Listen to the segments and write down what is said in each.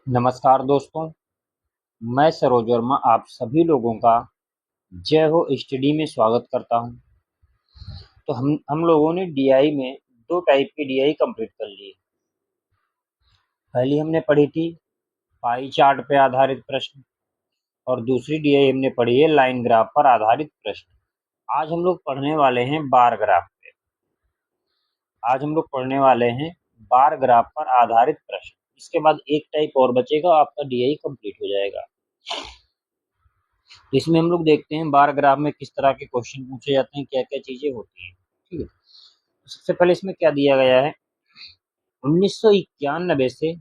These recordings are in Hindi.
नमस्कार दोस्तों, मैं सरोज वर्मा आप सभी लोगों का जय हो स्टडी में स्वागत करता हूं। तो हम लोगों ने डीआई में दो टाइप की डीआई कंप्लीट कर ली। पहली हमने पढ़ी थी पाई चार्ट पे आधारित प्रश्न और दूसरी डीआई हमने पढ़ी है लाइन ग्राफ पर आधारित प्रश्न। आज हम लोग पढ़ने वाले हैं बार ग्राफ पे। आज हम लोग पढ़ने वाले हैं बार ग्राफ पर आधारित प्रश्न। इसके बाद एक टाइप और बचेगा, आपका डीआई कंप्लीट हो जाएगा। इसमें हम लोग देखते हैं बार ग्राफ में किस तरह के क्वेश्चन पूछे जाते हैं, क्या क्या चीजें होती हैं। ठीक है, सबसे पहले इसमें क्या दिया गया है, 1991 से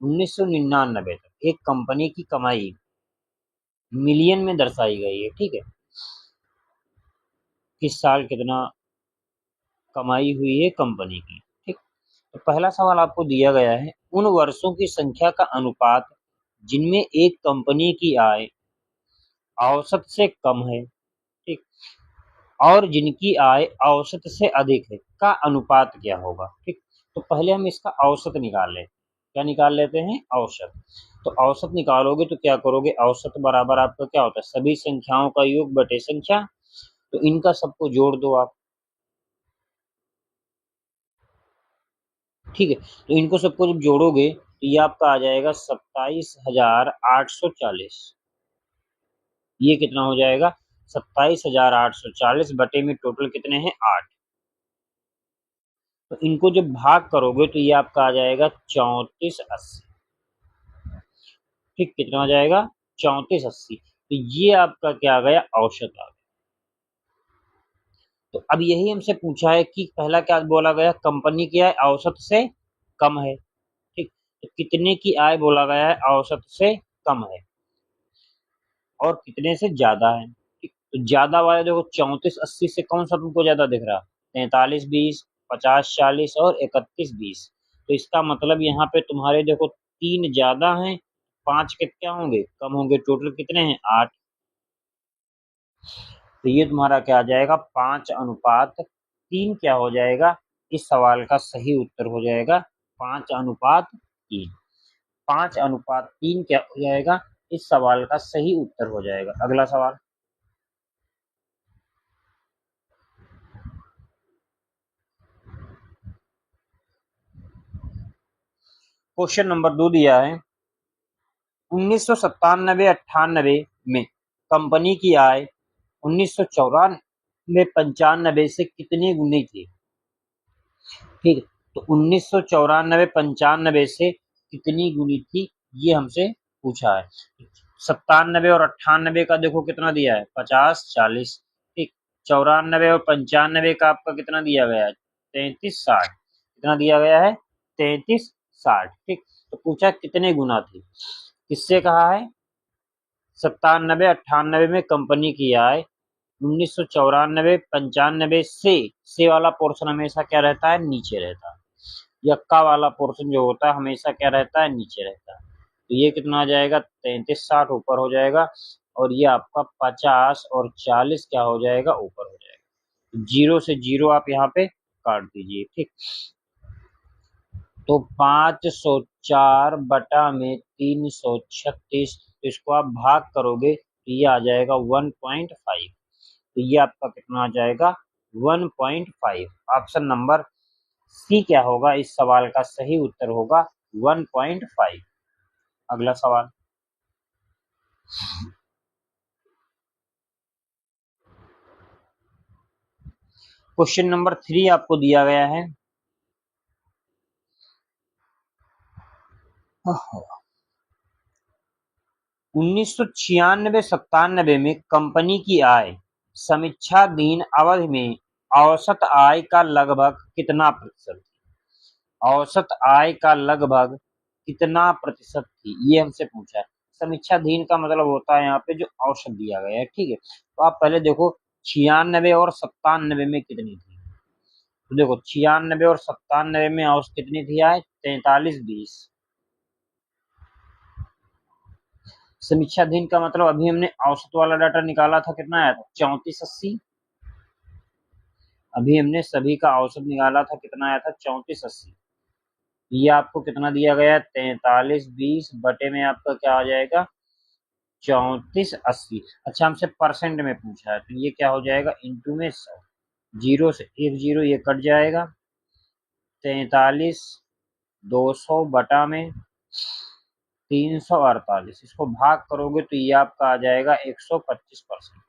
1999 तक एक कंपनी की कमाई मिलियन में दर्शाई गई है। ठीक है, किस साल कितना कमाई हुई है कंपनी की। ठीक, तो पहला सवाल आपको दिया गया है, उन वर्षों की संख्या का अनुपात जिनमें एक कंपनी की आय औसत से कम है, ठीक, और जिनकी आय औसत से अधिक है का अनुपात क्या होगा। ठीक, तो पहले हम इसका औसत निकाल लें। क्या निकाल लेते हैं? औसत। तो औसत निकालोगे तो क्या करोगे, औसत बराबर आपका क्या होता है, सभी संख्याओं का योग बटे संख्या। तो इनका सबको जोड़ दो आप। ठीक है, तो इनको सबको जब जोड़ोगे तो ये आपका आ जाएगा 27,840। ये कितना हो जाएगा, 27,840 बटे में टोटल कितने हैं, 8। तो इनको जब भाग करोगे तो ये आपका आ जाएगा 3480। ठीक, कितना आ जाएगा, 3480। तो ये आपका क्या आ गया, औसत आ गया। तो अब यही हमसे पूछा है कि पहला क्या बोला गया, कंपनी की आय औसत से कम है। ठीक, तो कितने की आय बोला गया है, औसत से कम है और कितने से ज्यादा है। ठीक, तो ज्यादा वाला देखो 3480 से कौन सा तुमको ज्यादा दिख रहा, 4320, 5040 और 3120। तो इसका मतलब यहाँ पे तुम्हारे देखो तीन ज्यादा हैं, पांच के क्या होंगे, कम होंगे। टोटल कितने हैं, 8। तो ये तुम्हारा क्या आ जाएगा, 5:3 क्या हो जाएगा, इस सवाल का सही उत्तर हो जाएगा 5:3। 5:3 क्या हो जाएगा, इस सवाल का सही उत्तर हो जाएगा। अगला सवाल, क्वेश्चन नंबर 2 दिया है, 1997-98 में कंपनी की आय 1994-95 से कितनी गुनी थी। ठीक है, तो 1994-95 से कितनी गुनी थी, ये हमसे पूछा है। 97 और 98 का देखो कितना दिया है, 50-40। ठीक, 94 और 95 का आपका कितना दिया गया है, 33-60। कितना दिया गया है, 33-60। ठीक, तो पूछा कितने गुना थी, किससे कहा है, 97-98 में कंपनी की आय 1994-95 से वाला पोर्शन हमेशा क्या रहता है, नीचे रहता है। यक्का वाला पोर्शन जो होता है हमेशा क्या रहता है, नीचे रहता है। तो ये कितना आ जाएगा, 33-60 ऊपर हो जाएगा और ये आपका 50 और 40 क्या हो जाएगा, ऊपर हो जाएगा। जीरो से जीरो आप यहाँ पे काट दीजिए। ठीक, तो 504 बटा में 336, तो इसको आप भाग करोगे तो ये आ जाएगा 1.5। तो ये आपका कितना आ जाएगा, 1.5। ऑप्शन नंबर सी क्या होगा, इस सवाल का सही उत्तर होगा 1.5। अगला सवाल, क्वेश्चन नंबर 3 आपको दिया गया है, 1996-97 में कंपनी की आय समीक्षाधीन अवधि में औसत आय का लगभग कितना प्रतिशत थी। औसत आय का लगभग कितना प्रतिशत थी, ये हमसे पूछा है। समीक्षाधीन का मतलब होता है यहाँ पे जो औसत दिया गया है। ठीक है, तो आप पहले देखो 96 और 97 में कितनी थी। तो देखो 96 और 97 में औसत कितनी थी आय, 43-20। समीक्षाधीन का मतलब अभी हमने औसत वाला डाटा निकाला था, कितना आया था, 3480। अभी हमने सभी का औसत निकाला था, कितना आया था, 3480। ये आपको कितना दिया गया है 4320 बटे में आपका क्या आ जाएगा 3480। अच्छा हमसे परसेंट में पूछा है तो ये क्या हो जाएगा इंटू में 100, जीरो से एक जीरो ये कट जाएगा 43,200 बटा में 348, इसको भाग करोगे तो ये आपका आ जाएगा 125%।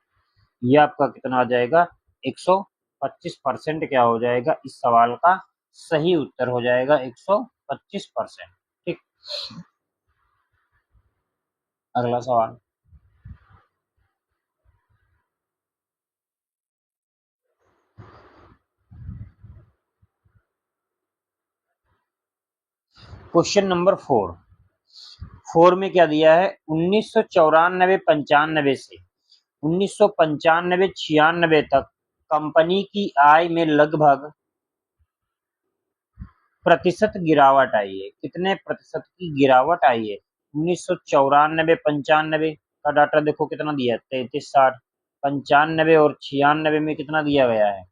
ये आपका कितना आ जाएगा 125% क्या हो जाएगा इस सवाल का सही उत्तर हो जाएगा 125%। ठीक, अगला सवाल। क्वेश्चन नंबर 4 में क्या दिया है 1994-95 से 1995-96 तक कंपनी की आय में लगभग प्रतिशत गिरावट आई है। कितने प्रतिशत की गिरावट आई है 1994-95 का डाटा देखो कितना दिया है 3360, 95 और 96 में कितना दिया गया है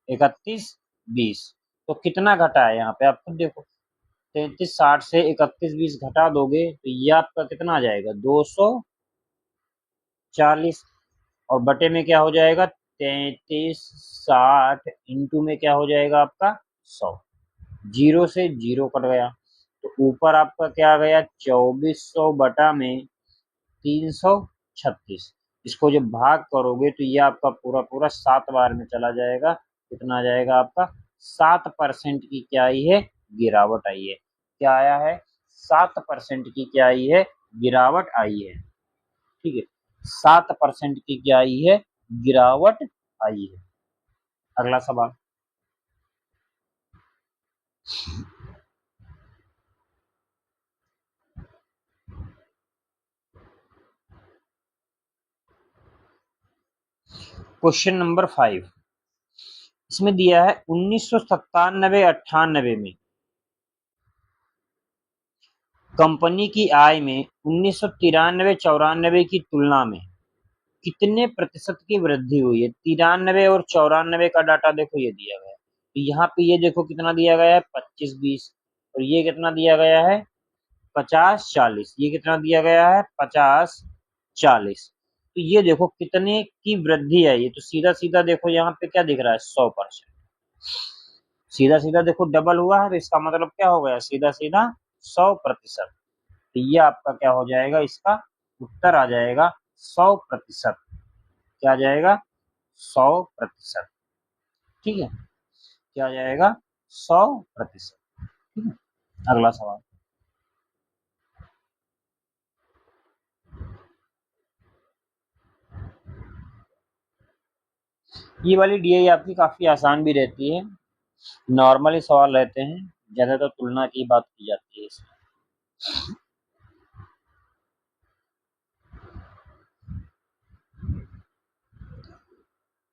3120। तो कितना घटा है यहाँ पे आप खुद देखो 3360 से 3120 घटा दोगे तो ये आपका कितना आ जाएगा 240 और बटे में क्या हो जाएगा 3360 इंटू में क्या हो जाएगा आपका 100, जीरो से जीरो कट गया तो ऊपर आपका क्या आ गया 2400 बटा में 336। इसको जब भाग करोगे तो ये आपका पूरा पूरा 7 बार में चला जाएगा, कितना आ जाएगा आपका 7% की क्या आई है गिरावट आई है। क्या आया है 7% की क्या आई है गिरावट आई है। ठीक है 7% की क्या आई है गिरावट आई है। अगला सवाल। क्वेश्चन नंबर 5, इसमें दिया है 1997-98 में कंपनी की आय में 1993-94 की तुलना में कितने प्रतिशत की वृद्धि हुई है। 93 और 94 का डाटा देखो ये दिया गया है तो यहाँ पे ये देखो कितना दिया गया है 25-20 और ये कितना दिया गया है 50-40, ये कितना दिया गया है 50-40। तो ये देखो कितने की वृद्धि आई है तो सीधा सीधा देखो यहाँ पे क्या दिख रहा है 100%। सीधा सीधा देखो डबल हुआ है तो इसका मतलब क्या हो गया सीधा सीधा 100%। तो ये आपका क्या हो जाएगा इसका उत्तर आ जाएगा 100%। क्या आ जाएगा 100%। ठीक है क्या आ जाएगा 100%। ठीक है अगला सवाल। ये वाली डीआई आपकी काफी आसान भी रहती है, नॉर्मली सवाल रहते हैं, ज्यादातर तुलना की बात की जाती है इसमें।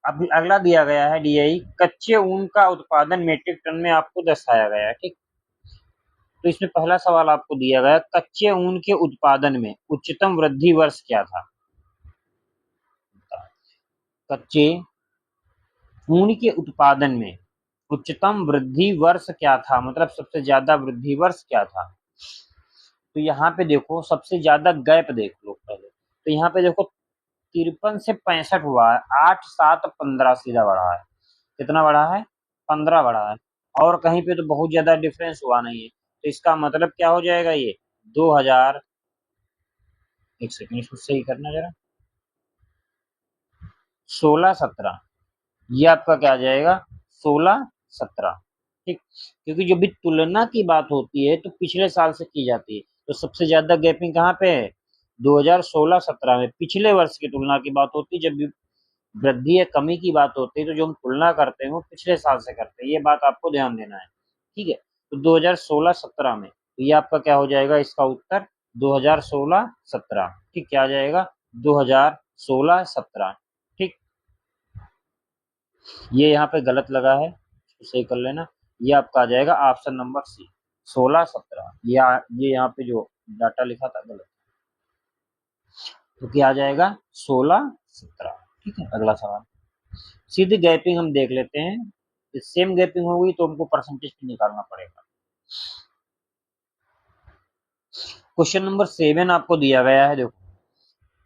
अब अगला दिया गया है डीआई कच्चे ऊन का उत्पादन मीट्रिक टन में आपको दर्शाया गया है। ठीक तो इसमें पहला सवाल आपको दिया गया कच्चे ऊन के उत्पादन में उच्चतम वृद्धि वर्ष क्या था। कच्चे ऊन के उत्पादन में उच्चतम वृद्धि वर्ष क्या था, मतलब सबसे ज्यादा वृद्धि वर्ष क्या था। तो यहाँ पे देखो सबसे ज्यादा गैप देख लो पहले, तो यहाँ पे देखो 53 से 65 हुआ है, 8 7 15 सीधा बढ़ा है। कितना बढ़ा है 15 बढ़ा है और कहीं पे तो बहुत ज्यादा डिफरेंस हुआ नहीं है तो इसका मतलब क्या हो जाएगा ये 2000, एक सेकंड इसको सही करना जरा, 16-17, ये आपका क्या आ जाएगा 16-17। ठीक क्योंकि जब भी तुलना की बात होती है तो पिछले साल से की जाती है तो सबसे ज्यादा गैपिंग कहाँ पे है 2016-17 में, पिछले वर्ष की तुलना की बात होती है। जब भी वृद्धि या कमी की बात होती है तो जो हम तुलना करते हैं वो पिछले साल से करते हैं, ये बात आपको ध्यान देना है। ठीक है तो 2016-17 में तो ये आपका क्या हो जाएगा इसका उत्तर 2016-17। ठीक क्या आ जाएगा 2016-17। ठीक ये यहाँ पे गलत लगा है इसको सही कर लेना, ये आपका आ जाएगा ऑप्शन नंबर सी 16-17। ये यहाँ पे जो डाटा लिखा था गलत, तो क्या आ जाएगा 16-17। ठीक है अगला सवाल। सीधी गैपिंग हम देख लेते हैं, सेम गैपिंग होगी तो हमको परसेंटेज भी निकालना पड़ेगा। क्वेश्चन नंबर 7 आपको दिया गया है। देखो,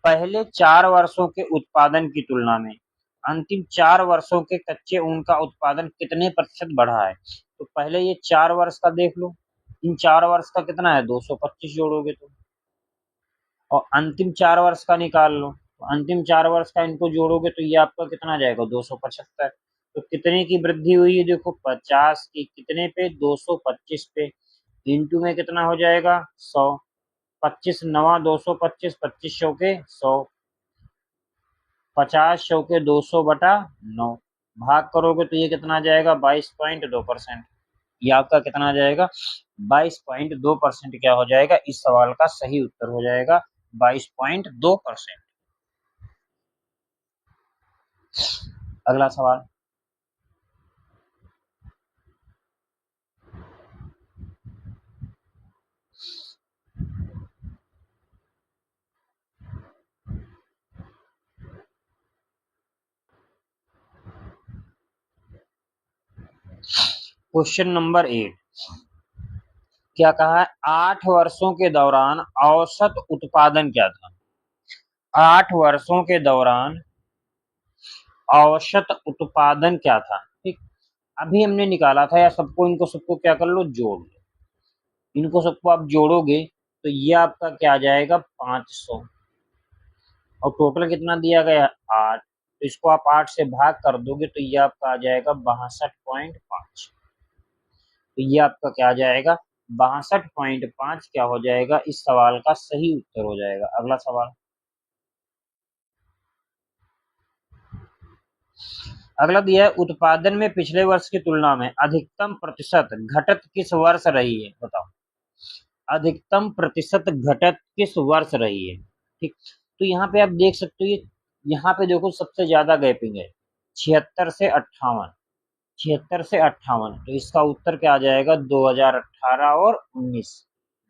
पहले 4 वर्षों के उत्पादन की तुलना में अंतिम 4 वर्षों के कच्चे ऊन का उत्पादन कितने प्रतिशत बढ़ा है। तो पहले ये 4 वर्ष का देख लो, इन 4 वर्ष का कितना है, 225 जोड़ोगे तो, और अंतिम 4 वर्ष का निकाल लो, तो अंतिम 4 वर्ष का इनको जोड़ोगे तो ये आपका कितना आ जाएगा, 275। तो कितने की वृद्धि हुई है, देखो 50 की कितने पे, 225 पे, इंटू में कितना हो जाएगा, 100, 25 नवा 225, 25 सौ के 100, 50 सौ के 200/9, भाग करोगे तो ये कितना आ जाएगा, 22.2%। ये आपका कितना आ जाएगा, 22.2% क्या हो जाएगा, इस सवाल का सही उत्तर हो जाएगा 22.2%। अगला सवाल, क्वेश्चन नंबर 8, क्या कहा है, 8 वर्षों के दौरान औसत उत्पादन क्या था। 8 वर्षों के दौरान औसत उत्पादन क्या था, ठीक। अभी हमने निकाला था, या सबको इनको सबको क्या कर लो, जोड़ लो, इनको सबको आप जोड़ोगे तो ये आपका क्या आ जाएगा, 500, और टोटल कितना दिया गया है, 8, तो इसको आप 8 से भाग कर दोगे तो ये आपका आ जाएगा 62.5। तो ये आपका क्या आ जाएगा, 62.5 क्या हो जाएगा, इस सवाल का सही उत्तर हो जाएगा। अगला सवाल, अगला दिया है, उत्पादन में पिछले वर्ष की तुलना में अधिकतम प्रतिशत घटत किस वर्ष रही है, बताओ। अधिकतम प्रतिशत घटत किस वर्ष रही है, ठीक। तो यहाँ पे आप देख सकते हो, ये यहाँ पे देखो सबसे ज्यादा गैपिंग है, 76 से 58, 76 से 58, तो इसका उत्तर क्या आ जाएगा, 2018 और 19,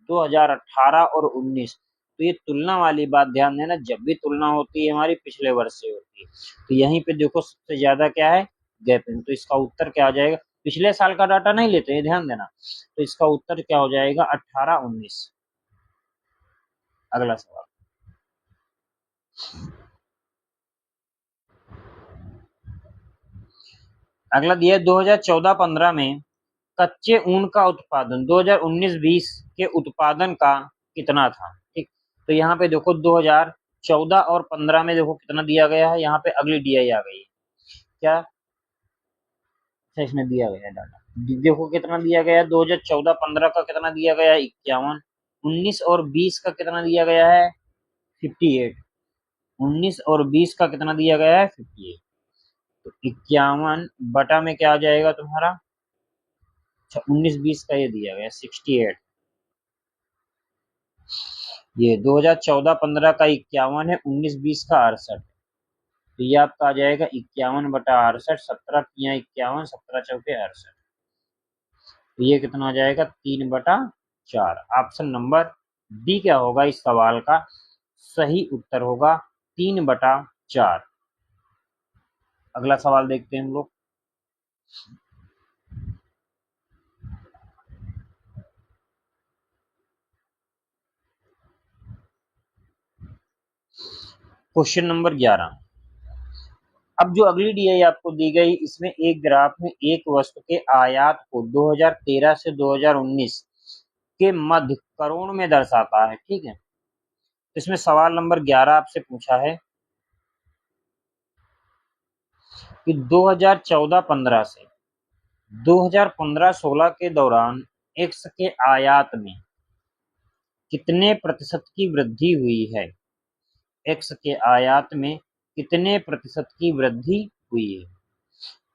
2018 और 19। तो ये तुलना वाली बात ध्यान देना, जब भी तुलना होती है हमारी पिछले वर्ष से होती है, तो यहीं पे देखो सबसे ज्यादा क्या है, गैपिंग, तो इसका उत्तर क्या आ जाएगा, पिछले साल का डाटा नहीं लेते हैं, ध्यान देना, तो इसका उत्तर क्या हो जाएगा, 18-19। अगला सवाल, अगला दिया है, 2014-15 में कच्चे ऊन का उत्पादन 2019-20 के उत्पादन का कितना था, ठीक। तो यहाँ पे देखो 2014 और 15 में देखो कितना दिया गया है, यहाँ पे अगली डीआई आ गई है, क्या, अच्छा इसमें दिया गया है डाटा, देखो कितना दिया गया है, 2014-15 का कितना दिया गया है, 51, 19 और 20 का कितना दिया गया है, 58, 19 और 20 का कितना दिया गया है, 58, तो 51 में क्या आ जाएगा तुम्हारा, अच्छा 19-20 का ये दिया गया 68, ये 2014-15 का 51 है, 19-20 का 68, तो ये आपका आ जाएगा 51/68, 17 × 51, 17 × 4 = 68, तो ये कितना आ जाएगा, 3/4। ऑप्शन नंबर डी क्या होगा, इस सवाल का सही उत्तर होगा 3/4। अगला सवाल देखते हैं हम लोग, क्वेश्चन नंबर 11, अब जो अगली डीआई आपको दी गई, इसमें एक ग्राफ में एक वस्तु के आयात को 2013 से 2019 के मध्य करोड़ में दर्शाता है, ठीक है। इसमें सवाल नंबर 11 आपसे पूछा है कि 2014-15 से 2015-16 के दौरान एक्स के आयात में कितने प्रतिशत की वृद्धि हुई है। एक्स के आयात में कितने प्रतिशत की वृद्धि हुई है।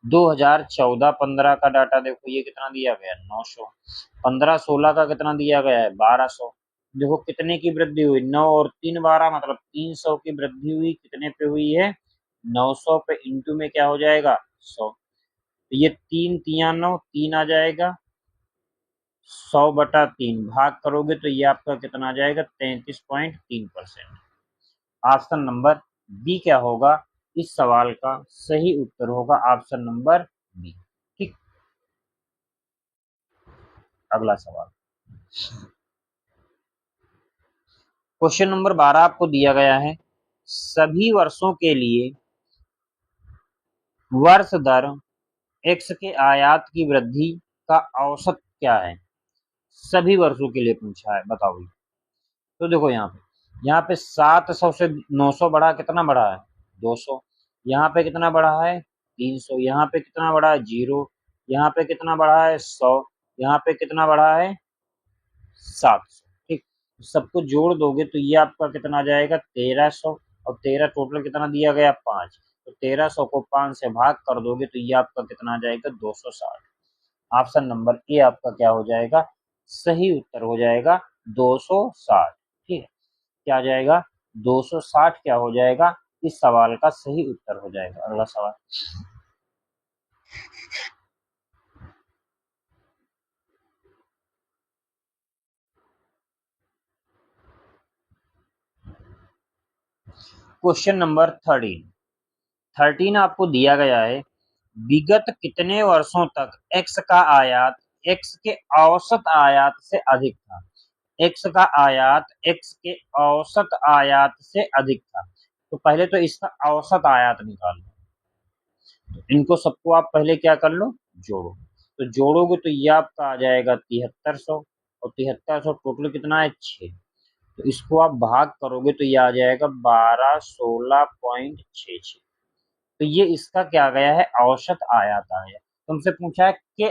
2014-15 का डाटा देखो, ये कितना दिया गया है, 900, 15-16 का कितना दिया गया है, 1200, देखो कितने की वृद्धि हुई, 9 और 3 12, मतलब 300 की वृद्धि हुई, कितने पे हुई है, 900 पे, इंटू में क्या हो जाएगा, 100, तो ये 3×3 = 9, 3 आ जाएगा, 100/3 भाग करोगे तो ये आपका कितना आ जाएगा, 33.3%। ऑप्शन नंबर बी क्या होगा, इस सवाल का सही उत्तर होगा ऑप्शन नंबर बी, ठीक। अगला सवाल, क्वेश्चन नंबर 12 आपको दिया गया है, सभी वर्षों के लिए वर्ष दर x के आयात की वृद्धि का औसत क्या है। सभी वर्षों के लिए पूछा है, बताओ। तो देखो यहाँ पे 700 से 900 बढ़ा, कितना बढ़ा है 200। यहाँ पे कितना बढ़ा है 300। यहाँ पे कितना बढ़ा है 0। यहाँ पे कितना बढ़ा है 100। यहाँ पे कितना बढ़ा है 700। ठीक, सबको जोड़ दोगे तो ये आपका कितना आ जाएगा 1300। और 13 टोटल कितना दिया गया 5। तो 1300 को 5 से भाग कर दोगे तो ये आपका कितना आ जाएगा 260। ऑप्शन नंबर ए आपका क्या हो जाएगा, सही उत्तर हो जाएगा 260। ठीक है, क्या आ जाएगा 260 क्या हो जाएगा, इस सवाल का सही उत्तर हो जाएगा। अगला सवाल, क्वेश्चन नंबर 13 आपको दिया गया है, विगत कितने वर्षों तक x का आयात x के औसत आयात से अधिक था। x का आयात x के औसत आयात से अधिक था। तो पहले तो इसका औसत आयात निकालो। इनको सबको आप पहले क्या कर लो, जोड़ो। तो जोड़ोगे तो ये आपका आ जाएगा 7300। और 7300 टोटल कितना है 6। तो इसको आप भाग करोगे तो ये आ जाएगा 1216.66। तो ये इसका क्या गया है, औसत आयात आया। तुमसे पूछा है कि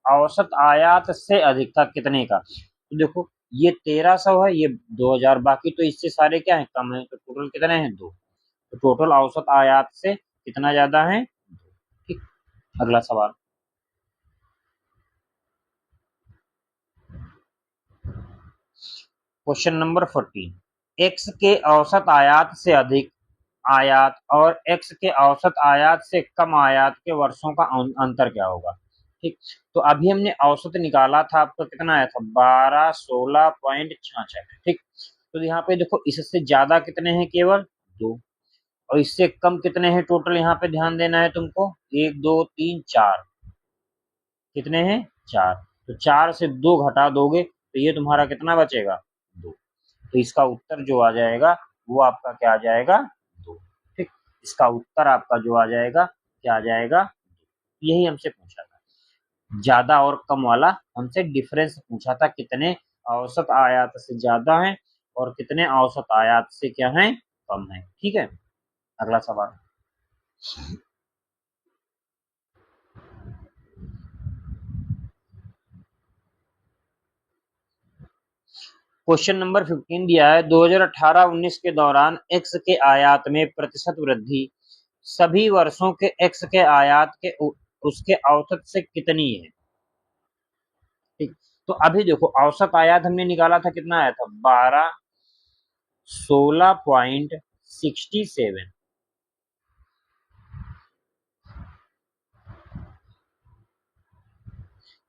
औसत आयात से अधिक था कितने का। तो देखो ये 1300 है, ये 2000, बाकी तो इससे सारे क्या है कम है। तो टोटल कितने हैं 2। तो टोटल औसत आयात से कितना ज्यादा है। ठीक, अगला सवाल, क्वेश्चन नंबर 14, एक्स के औसत आयात से अधिक आयात और एक्स के औसत आयात से कम आयात के वर्षों का अंतर क्या होगा। ठीक, तो अभी हमने औसत निकाला था, आपका कितना आया था 1216.66। ठीक, तो यहाँ पे देखो इससे ज्यादा कितने हैं, केवल 2। और इससे कम कितने हैं टोटल, यहाँ पे ध्यान देना है तुमको, 1 2 3 4। कितने हैं 4। तो 4 से 2 घटा दोगे तो ये तुम्हारा कितना बचेगा 2। तो इसका उत्तर जो आ जाएगा वो आपका क्या आ जाएगा 2। ठीक, इसका उत्तर आपका जो आ जाएगा क्या आ जाएगा, यही हमसे पूछा था। ज्यादा और कम वाला हमसे डिफरेंस पूछा था, कितने औसत आयात से ज्यादा है और कितने औसत आयात से क्या है कम है। ठीक है, अगला सवाल, क्वेश्चन नंबर 15 दिया है, 2018-19 के दौरान एक्स के आयात में प्रतिशत वृद्धि सभी वर्षों के एक्स के आयात के उसके औसत से कितनी है। ठीक, तो अभी देखो औसत आयात हमने निकाला था, कितना आया था 1216.67।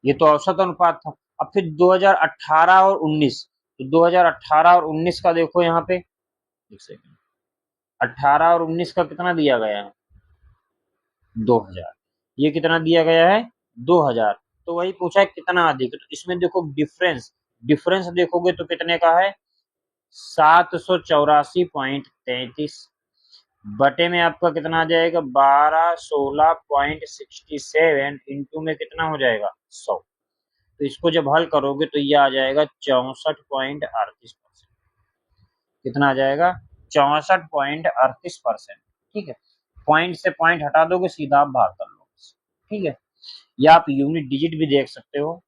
ये तो औसत अनुपात था। अब फिर 2018 और 19, तो 2018 और 19 का देखो यहाँ पे, एक सेकंड, 18 और 19 का कितना दिया गया है 2000। ये कितना दिया गया है 2000। तो वही पूछा है कितना अधिक है, तो इसमें देखो डिफरेंस, डिफरेंस देखोगे तो कितने का है 784.33। बटे में आपका कितना आ जाएगा 1216.67 इंटू में कितना हो जाएगा 100। तो इसको जब हल करोगे तो ये आ जाएगा 64.38%। कितना आ जाएगा 64.38%। ठीक है, पॉइंट से पॉइंट हटा दोगे, सीधा आप भाग कर लो। ठीक है, या आप यूनिट डिजिट भी देख सकते हो,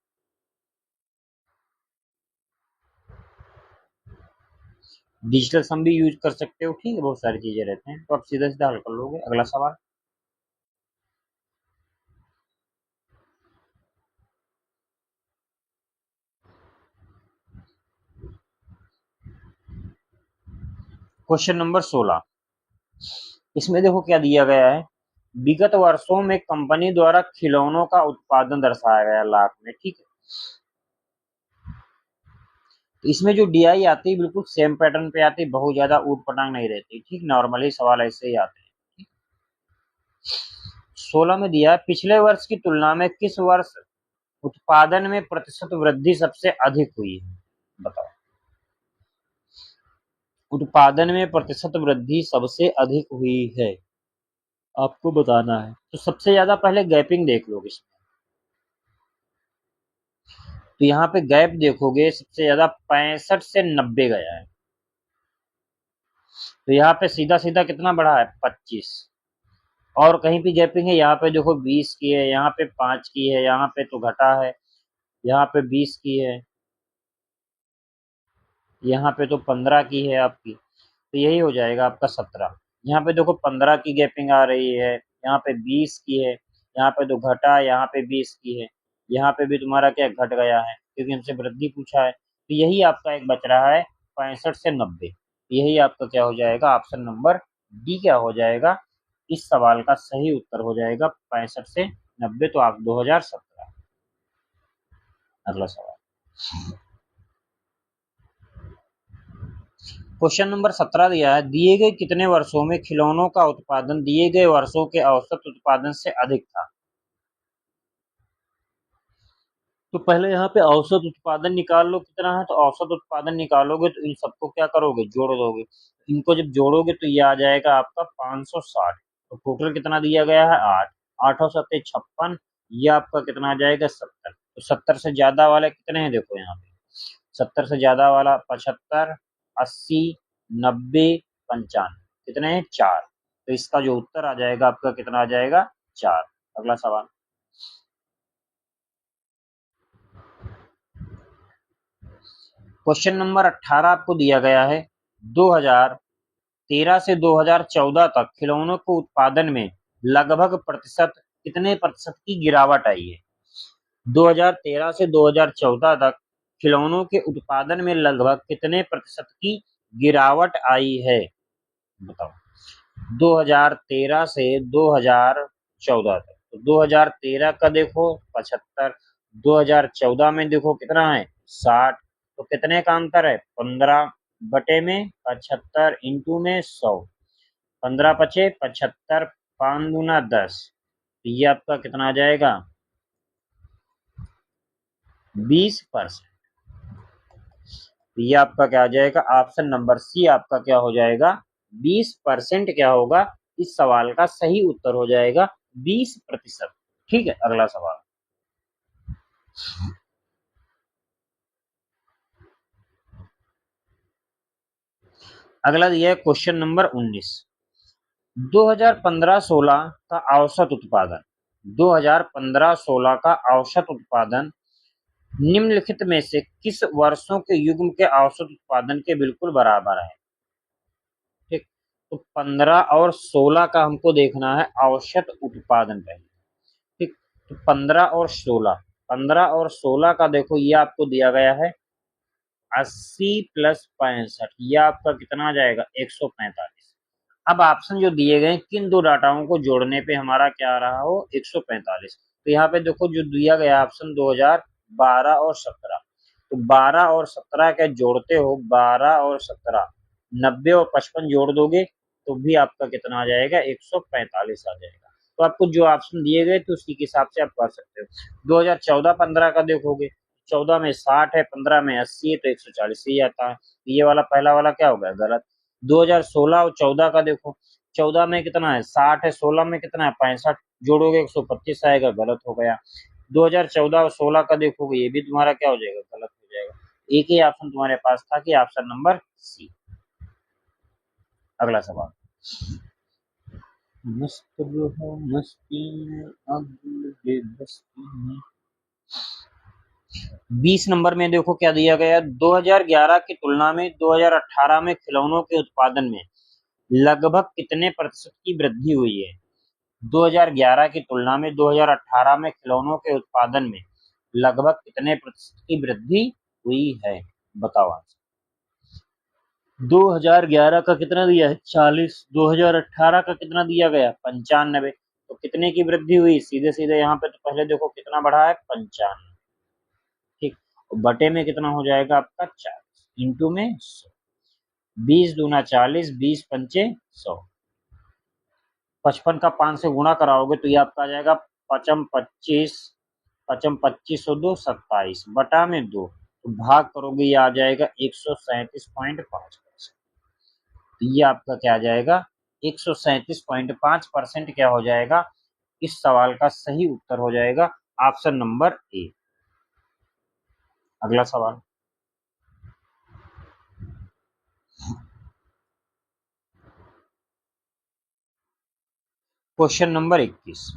डिजिटल सम भी यूज कर सकते हो। ठीक है, बहुत सारी चीजें रहते हैं, तो आप सीधा सीधा हल कर लोगे। अगला सवाल, क्वेश्चन नंबर 16, इसमें देखो क्या दिया गया है, विगत वर्षों में कंपनी द्वारा खिलौनों का उत्पादन दर्शाया गया लाख में। ठीक है, तो इसमें जो डीआई आती है बिल्कुल सेम पैटर्न पे आती है, बहुत ज्यादा ऊट पटांग नहीं रहती। ठीक, नॉर्मली सवाल ऐसे ही आते हैं। 16 में दिया है, पिछले वर्ष की तुलना में किस वर्ष उत्पादन में प्रतिशत वृद्धि सबसे अधिक हुई है, बताओ। उत्पादन में प्रतिशत वृद्धि सबसे अधिक हुई है, आपको बताना है। तो सबसे ज्यादा पहले गैपिंग देख लोगे इसमें, तो यहाँ पे गैप देखोगे सबसे ज्यादा 65 से 90 गया है। तो यहाँ पे सीधा सीधा कितना बढ़ा है 25, और कहीं भी गैपिंग है, यहाँ पे देखो 20 की है, यहाँ पे 5 की है, यहाँ पे तो घटा है, यहाँ पे 20 की है, यहाँ पे तो 15 की है आपकी, तो यही हो जाएगा आपका 17। यहाँ पे देखो 15 की गैपिंग आ रही है, यहाँ पे 20 की है, यहाँ पे तो घटा, यहाँ पे 20 की है, यहाँ पे भी तुम्हारा क्या घट गया है क्योंकि हमसे वृद्धि पूछा है। तो यही आपका एक बच रहा है 65 से 90, यही आपका क्या हो जाएगा, ऑप्शन नंबर डी क्या हो जाएगा, इस सवाल का सही उत्तर हो जाएगा 65 से 90। तो आप 2017। अगला सवाल, क्वेश्चन नंबर 17 दिया है, दिए गए कितने वर्षों में खिलौनों का उत्पादन दिए गए वर्षों के औसत उत्पादन से अधिक था। तो पहले यहाँ पे औसत उत्पादन निकाल लो कितना है, तो औसत उत्पादन निकालोगे तो इन सबको क्या करोगे, जोड़ दोगे। इनको जब जोड़ोगे तो ये आ जाएगा आपका 560। तो टोटल कितना दिया गया है 8, 8 और 7 56, ये आपका कितना आ जाएगा 70। तो 70 से ज्यादा वाले कितने हैं, देखो यहाँ पे 70 से ज्यादा वाला 75, 80, 90, 95, कितने हैं 4। तो इसका जो उत्तर आ जाएगा आपका कितना आ जाएगा 4। अगला सवाल, क्वेश्चन नंबर 18 आपको दिया गया है, 2013 से 2014 तक खिलौनों के उत्पादन में लगभग प्रतिशत कितने प्रतिशत की गिरावट आई है। 2013 से 2014 तक खिलौनों के उत्पादन में लगभग कितने प्रतिशत की गिरावट आई है, बताओ। 2013 से 2014 तक, तो 2013 का देखो 75, 2014 में देखो कितना है 60, तो कितने का अंतर है 15 बटे में 75 इंटू में 100, 15 पचे 75, 5 दूना 10, तो ये आपका कितना आ जाएगा 20%। तो ये आपका क्या आ जाएगा, ऑप्शन नंबर सी आपका क्या हो जाएगा 20% क्या होगा, इस सवाल का सही उत्तर हो जाएगा 20%। ठीक है, अगला सवाल, अगला दिया है क्वेश्चन नंबर 19, 2015-16 का औसत उत्पादन, 2015-16 का औसत उत्पादन निम्नलिखित में से किस वर्षों के युग्म के औसत उत्पादन के बिल्कुल बराबर है। ठीक, तो 15 और 16 का हमको देखना है औसत उत्पादन पहले। ठीक, तो 15 और 16 का देखो ये आपको दिया गया है 80 प्लस 65, ये आपका कितना आ जाएगा 145। अब ऑप्शन जो दिए गए किन दो डाटाओं को जोड़ने पे हमारा क्या आ रहा हो 145, तो यहाँ पे देखो जो दिया गया ऑप्शन 2012 और 17, तो 12 और 17 के जोड़ते हो 12 और 17, 90 और 55 जोड़ दोगे तो भी आपका कितना आ जाएगा 145 आ जाएगा। तो आपको जो ऑप्शन दिए गए तो उसी के हिसाब से आप कर सकते हो। 2014-15 का देखोगे, 14 में 60 है, 15 में 80 है, तो 140 ही आता है। ये वाला पहला वाला क्या हो गया गलत। 2016 और 14 का देखो, 14 में कितना है 60 है, 16 में कितना है 65, जोड़ोगे 125 आएगा, गलत हो गया। 2014 और 16 का देखोगे ये भी तुम्हारा क्या हो जाएगा, गलत हो जाएगा। एक ही ऑप्शन तुम्हारे पास था कि ऑप्शन नंबर सी। अगला सवाल, मस्त मस्ती अब ये बस्ती में, 20 नंबर में देखो क्या दिया गया, 2011 की तुलना में 2018 में खिलौनों के उत्पादन में लगभग कितने प्रतिशत की वृद्धि हुई है। 2011 की तुलना में 2018 में खिलौनों के उत्पादन में लगभग कितने प्रतिशत की वृद्धि हुई है, बताओ आंसर। 2011 का कितना दिया है 40, 2018 का कितना दिया गया 95, तो कितने की वृद्धि हुई, सीधे सीधे यहाँ पे तो पहले देखो कितना बढ़ा है 95। ठीक, बटे में कितना हो जाएगा आपका 40 इंटू में 100, 20 दूना 40, 20 पंचे 100, 55 का 5 से गुणा कराओगे तो ये आपका आ जाएगा 55 पचम 25 और 2 27 बटा में 2, तो भाग करोगे ये आ जाएगा 137.5%। तो ये आपका क्या आ जाएगा, 137.5% क्या हो जाएगा, इस सवाल का सही उत्तर हो जाएगा ऑप्शन नंबर ए। अगला सवाल, क्वेश्चन नंबर 21।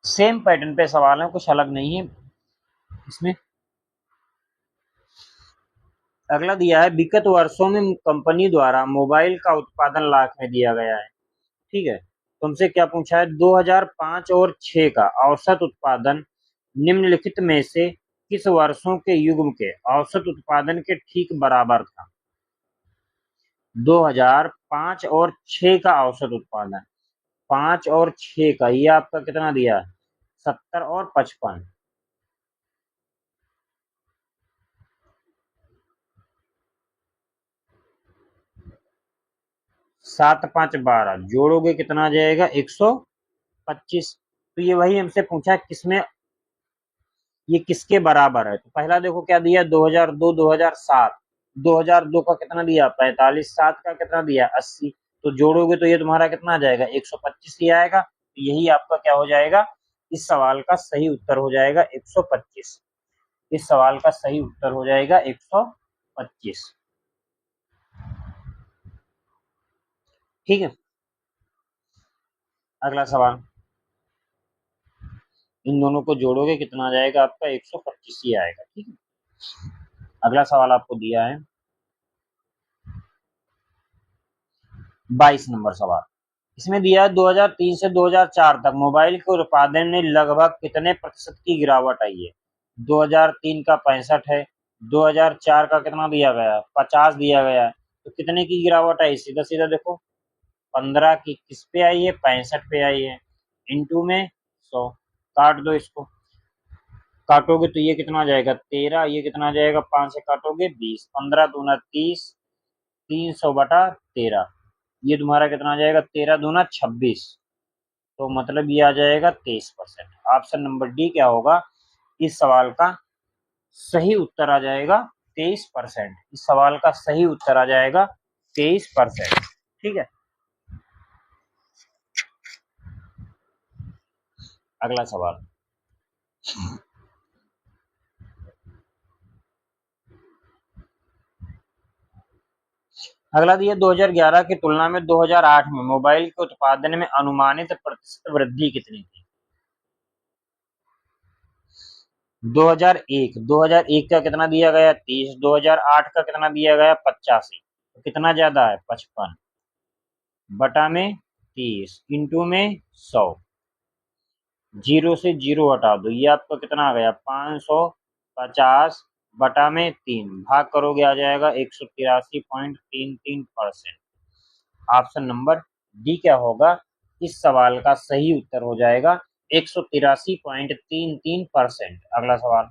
सेम पैटर्न पे सवाल है, कुछ अलग नहीं है इसमें। अगला दिया है, विगत वर्षों में कंपनी द्वारा मोबाइल का उत्पादन लाख में दिया गया है। ठीक है, तुमसे क्या पूछा है, 2005 और 6 का औसत उत्पादन निम्नलिखित में से किस वर्षों के युग्म के औसत उत्पादन के ठीक बराबर था। 2005 और 6 का औसत उत्पादन, 5 और 6 का, ये आपका कितना दिया है, 70 और 55। 7 5 12 जोड़ोगे कितना आ जाएगा, 125। तो ये वही हमसे पूछा किसमें, ये किसके बराबर है। तो पहला देखो क्या दिया, 2002 2007, 2002 का कितना दिया 45, 7 का कितना दिया 80। तो जोड़ोगे तो ये तुम्हारा कितना आ जाएगा, 125 ही आएगा। तो यही आपका क्या हो जाएगा, इस सवाल का सही उत्तर हो जाएगा 125। इस सवाल का सही उत्तर हो जाएगा 125। ठीक है, अगला सवाल, इन दोनों को जोड़ोगे कितना आ जाएगा आपका, 125 ही आएगा। ठीक है, अगला सवाल आपको दिया है 22 नंबर सवाल। इसमें दिया है 2003 से 2004 तक मोबाइल के उत्पादन में लगभग कितने प्रतिशत की गिरावट आई है। 2003 का 65 है, 2004 का कितना दिया गया, 50 दिया गया है। तो कितने की गिरावट आई, सीधा सीधा देखो, 15 की किस पे आई है, 65 पे आई है, इंटू में 100, काट दो इसको, काटोगे तो ये कितना आ जाएगा 13, ये कितना आ जाएगा, 5 से काटोगे 20, 15 दूना 30, 300/13, ये तुम्हारा कितना आ जाएगा, 13 दूना 26। तो मतलब ये आ जाएगा 23%। ऑप्शन नंबर डी क्या होगा, इस सवाल का सही उत्तर आ जाएगा 23%। इस सवाल का सही उत्तर आ जाएगा 23%। ठीक है, अगला सवाल, अगला दिया 2011 की तुलना में 2008 में मोबाइल के उत्पादन में अनुमानित प्रतिशत वृद्धि कितनी थी। 2001 का कितना दिया गया 30, 2008 का कितना दिया गया 85। तो कितना ज्यादा है 55 बटा में 30 इंटू में 100, जीरो से जीरो हटा दो, ये आपका कितना आ गया 550 बटा में 3, भाग करोगे आ जाएगा 183.33%। ऑप्शन नंबर डी क्या होगा, इस सवाल का सही उत्तर हो जाएगा 183.33%। अगला सवाल,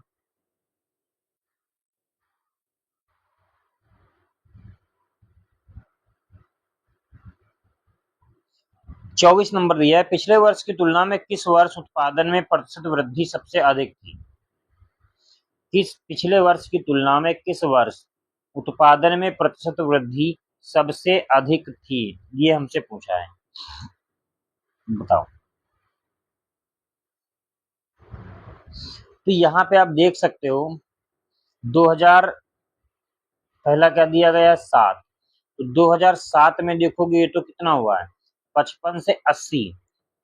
24 नंबर दिया है, पिछले वर्ष की तुलना में किस वर्ष उत्पादन में प्रतिशत वृद्धि सबसे अधिक थी। किस पिछले वर्ष की तुलना में किस वर्ष उत्पादन में प्रतिशत वृद्धि सबसे अधिक थी, ये हमसे पूछा है, बताओ। तो यहाँ पे आप देख सकते हो 2000, पहला क्या दिया गया 7, तो 2007 में देखोगे ये तो कितना हुआ है 55 से 80,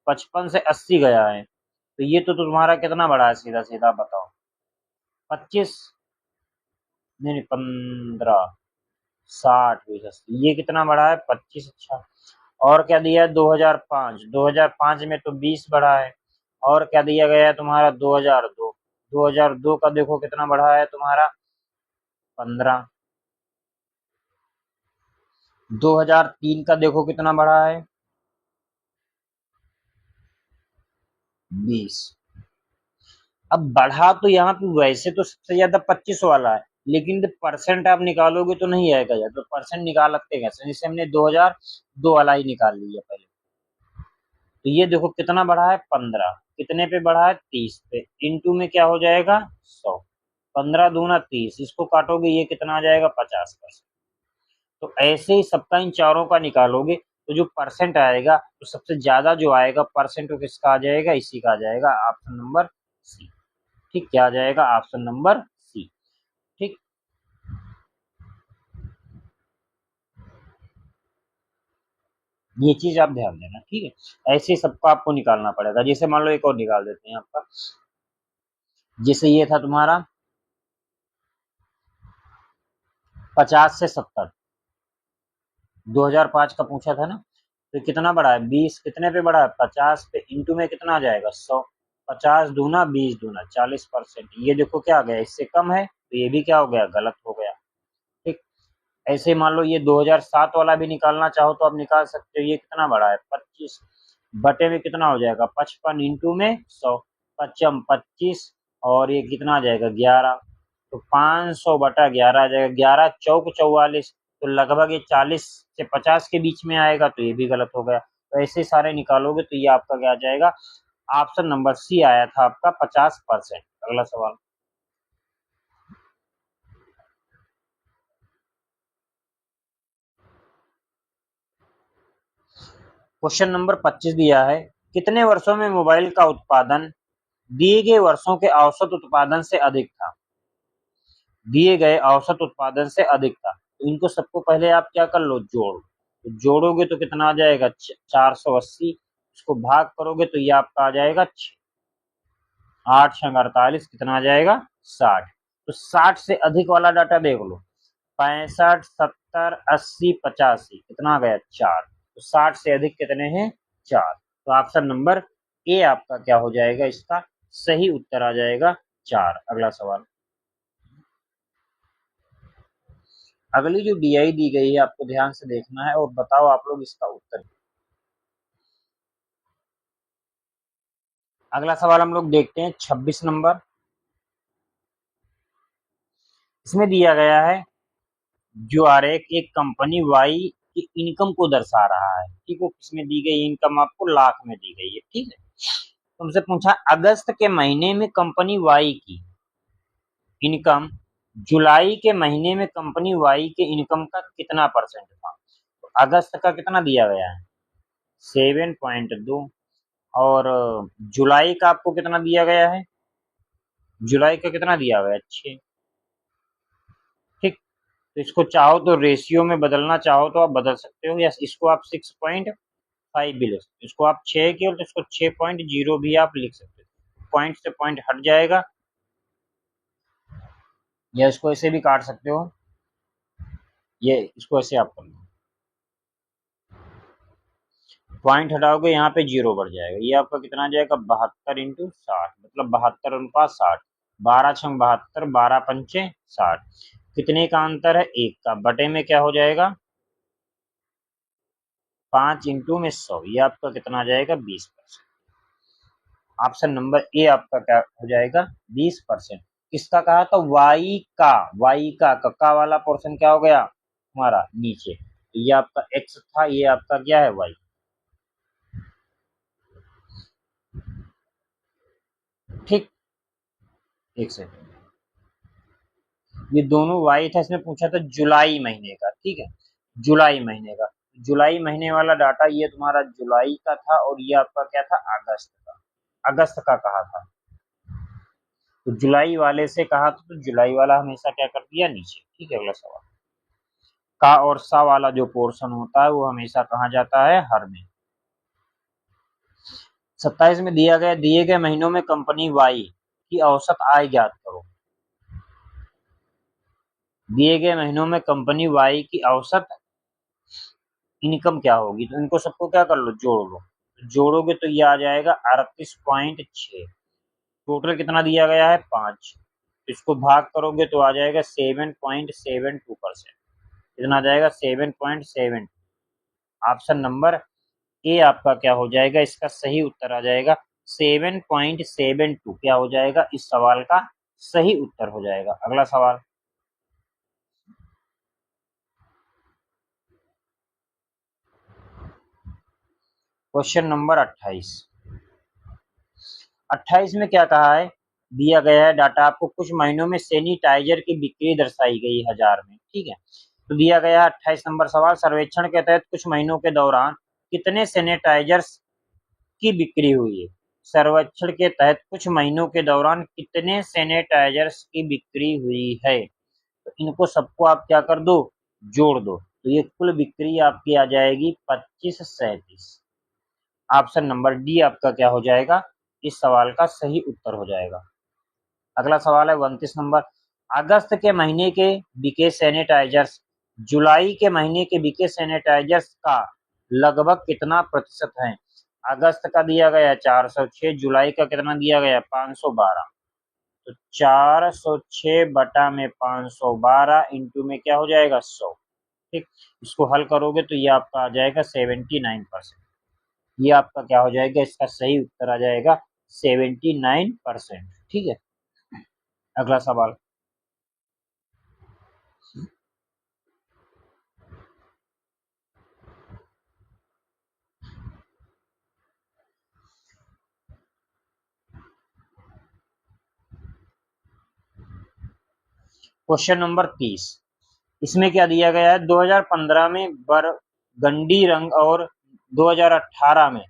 55 से 80 गया है। तो ये तो तुम्हारा कितना बढ़ा है, सीधा सीधा बताओ, 25, नहीं नहीं 15, 60 20 80, ये कितना बढ़ा है 25। अच्छा, और क्या दिया है 2005, 2005 में तो 20 बढ़ा है। और क्या दिया गया है तुम्हारा 2002, 2002 का देखो कितना बढ़ा है तुम्हारा 15, 2003 का देखो कितना बढ़ा है 20। अब बढ़ा तो यहाँ पे वैसे तो सबसे ज्यादा 25 वाला है, लेकिन जब परसेंट आप निकालोगे तो नहीं आएगा यार, तो परसेंट निकाल सकते कैसे, जिससे हमने 2002 वाला ही निकाल लिया पहले। तो ये देखो कितना बढ़ा है 15, कितने पे बढ़ा है 30 पे, इंटू में क्या हो जाएगा 100, 15 दूना 30, इसको काटोगे ये कितना आ जाएगा 50%। तो ऐसे ही सबका इन चारों का निकालोगे तो जो परसेंट आएगा तो सबसे ज्यादा जो आएगा परसेंट, वो किसका आ जाएगा, इसी का आ जाएगा, ऑप्शन नंबर सी। ठीक, क्या आ जाएगा, ऑप्शन नंबर सी। ठीक, ये चीज आप ध्यान देना। ठीक है, ऐसे सबको आपको निकालना पड़ेगा। जैसे मान लो एक और निकाल देते हैं आपका, जैसे ये था तुम्हारा 50 से 70, 2005 का पूछा था ना, तो कितना बढ़ा है, 20 कितने पे बढ़ा है, 50 पे, इंटू में कितना आ जाएगा, 100, 50 दूना 20 दूना 40%। ये देखो क्या आ गया, इससे कम है, तो ये भी क्या हो गया, गलत हो गया। ठीक, ऐसे मान लो ये 2007 वाला भी निकालना चाहो तो आप निकाल सकते हो। ये कितना बड़ा है, 25 बटे में कितना हो जाएगा, 55 इंटू में 100, पचम 25, और ये कितना आ जाएगा, 11, तो 500/11 आ जाएगा, 11 चौक 44, तो लगभग ये 40 से 50 के बीच में आएगा, तो ये भी गलत हो गया। तो ऐसे सारे निकालोगे तो ये आपका क्या आ जाएगा, ऑप्शन नंबर सी आया था आपका 50%। अगला सवाल, क्वेश्चन नंबर 25 दिया है, कितने वर्षों में मोबाइल का उत्पादन दिए गए वर्षों के औसत उत्पादन से अधिक था, दिए गए औसत उत्पादन से अधिक था। तो इनको सबको पहले आप क्या कर लो, जोड़, तो जोड़ोगे तो कितना आ जाएगा, 480, इसको भाग करोगे तो ये आपका आ जाएगा 8 छंग 48, कितना आ जाएगा, 60। तो 60 से अधिक वाला डाटा देख लो, 65 70 80 85, कितना आ गया, 4। तो 60 से अधिक कितने हैं, 4। तो ऑप्शन नंबर ए आपका क्या हो जाएगा, इसका सही उत्तर आ जाएगा 4। अगला सवाल, अगली जो डीआई दी गई है आपको ध्यान से देखना है और बताओ आप लोग इसका उत्तर। अगला सवाल हम लोग देखते हैं 26 नंबर। इसमें दिया गया है जो आरेख एक कंपनी वाई की इनकम को दर्शा रहा है। ठीक है, इसमें दी गई इनकम आपको लाख में दी गई है। ठीक है, तुमसे पूछा अगस्त के महीने में कंपनी वाई की इनकम जुलाई के महीने में कंपनी वाई के इनकम का कितना परसेंट था। तो अगस्त का कितना दिया गया है, 7.2, और जुलाई का आपको कितना दिया गया है, जुलाई का कितना दिया गया है, 6। ठीक, तो इसको चाहो तो रेशियो में बदलना चाहो तो आप बदल सकते हो, या इसको आप 6.5 भी ले सकते हो, इसको आप 6 की, और तो इसको 6.0 भी आप लिख सकते हो, पॉइंट से पॉइंट हट जाएगा, या इसको ऐसे भी काट सकते हो, ये इसको ऐसे आप कर लो, पॉइंट हटाओगे यहाँ पे 0 बढ़ जाएगा, ये आपका कितना आ जाएगा, 72 × 60, मतलब 72 × 60, 12 × 72, 12 × 5 = 60। कितने का अंतर है, 1 का, बटे में क्या हो जाएगा, 5 इंटू में 100, ये आपका कितना आ जाएगा, 20%। ऑप्शन नंबर ए आपका क्या हो जाएगा, 20%। किसका कहा था, वाई का, वाई का कक्का वाला पोर्शन क्या हो गया हमारा नीचे, तो ये आपका एक्स था, ये आपका क्या है, वाई। ठीक, एक सेकंड, ये दोनों वाई था, इसमें पूछा था जुलाई महीने का। ठीक है, जुलाई महीने का, जुलाई महीने वाला डाटा ये तुम्हारा जुलाई का था, और ये आपका क्या था, अगस्त का, अगस्त का कहा था, तो जुलाई वाले से कहा था, तो जुलाई वाला हमेशा क्या कर दिया, नीचे। ठीक है, अगला सवाल, का और सा वाला जो पोर्शन होता है वो हमेशा कहा जाता है, हर में। 27 में दिया गया, दिए गए महीनों में कंपनी वाई की औसत आय ज्ञात करो। दिए गए महीनों में कंपनी वाई की औसत इनकम क्या होगी, तो इनको सबको क्या कर लो, जोड़ लो, जोड़ोगे तो ये आ जाएगा 38.6। टोटल कितना दिया गया है, 5, इसको भाग करोगे तो आ जाएगा 7.72%, कितना आ जाएगा, 7.7। ऑप्शन नंबर ए आपका क्या हो जाएगा, इसका सही उत्तर आ जाएगा 7.72, क्या हो जाएगा, इस सवाल का सही उत्तर हो जाएगा। अगला सवाल, क्वेश्चन नंबर 28। 28 में क्या कहा है, दिया गया है डाटा आपको, कुछ महीनों में सैनिटाइजर की बिक्री दर्शाई गई 1000 में। ठीक है, तो दिया गया 28 नंबर सवाल, सर्वेक्षण के तहत कुछ महीनों के दौरान कितने सैनिटाइजर्स की बिक्री हुई है। सर्वेक्षण के तहत कुछ महीनों के दौरान कितने सैनिटाइजर्स की बिक्री हुई है। तो इनको सबको आप क्या कर दो, जोड़ दो, तो ये कुल बिक्री आपकी आ जाएगी 2537। ऑप्शन नंबर डी आपका क्या हो जाएगा, इस सवाल का सही उत्तर हो जाएगा। अगला सवाल है 29 नंबर, अगस्त के महीने के बिके सैनिटाइजर्स जुलाई के महीने के बिके सैनिटाइजर्स का लगभग कितना प्रतिशत है। अगस्त का दिया गया 406, जुलाई का कितना दिया गया 512, तो 406 बटा में 512 इंटू में क्या हो जाएगा 100। ठीक, इसको हल करोगे तो ये आपका आ जाएगा 79%। ये आपका क्या हो जाएगा, इसका सही उत्तर आ जाएगा 79%। ठीक है, अगला सवाल, क्वेश्चन नंबर 30। इसमें क्या दिया गया है, 2015 में बरगंडी रंग और 2018 में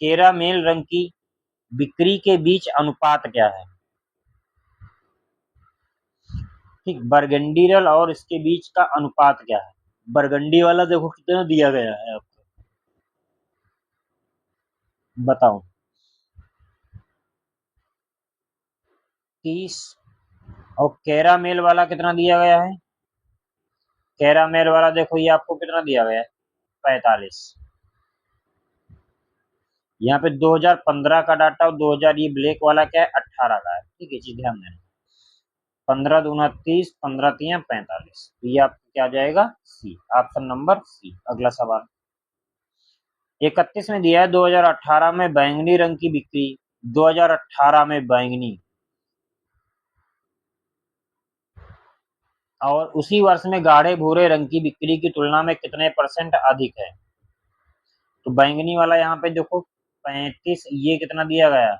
कैरामेल रंग की बिक्री के बीच अनुपात क्या है। ठीक, बरगंडी रंग और इसके बीच का अनुपात क्या है। बरगंडी वाला देखो कितना दिया गया है आपको, बताओ 30, और कैरामेल वाला कितना दिया गया है। कैरामेल वाला देखो ये आपको कितना दिया गया है 45। यहाँ पे 2015 का डाटा और 2000 ये ब्लैक वाला क्या है 18 का है। ठीक है, चीज ध्यान देना, 15 दूना 30, 15 तिया 45, तो ये आपको क्या जाएगा सी, ऑप्शन नंबर सी। अगला सवाल 31 में दिया है 2018 में बैंगनी रंग की बिक्री, 2018 में बैंगनी और उसी वर्ष में गाढ़े भूरे रंग की बिक्री की तुलना में कितने परसेंट अधिक है। तो बैंगनी वाला यहाँ पे देखो 35, ये कितना दिया गया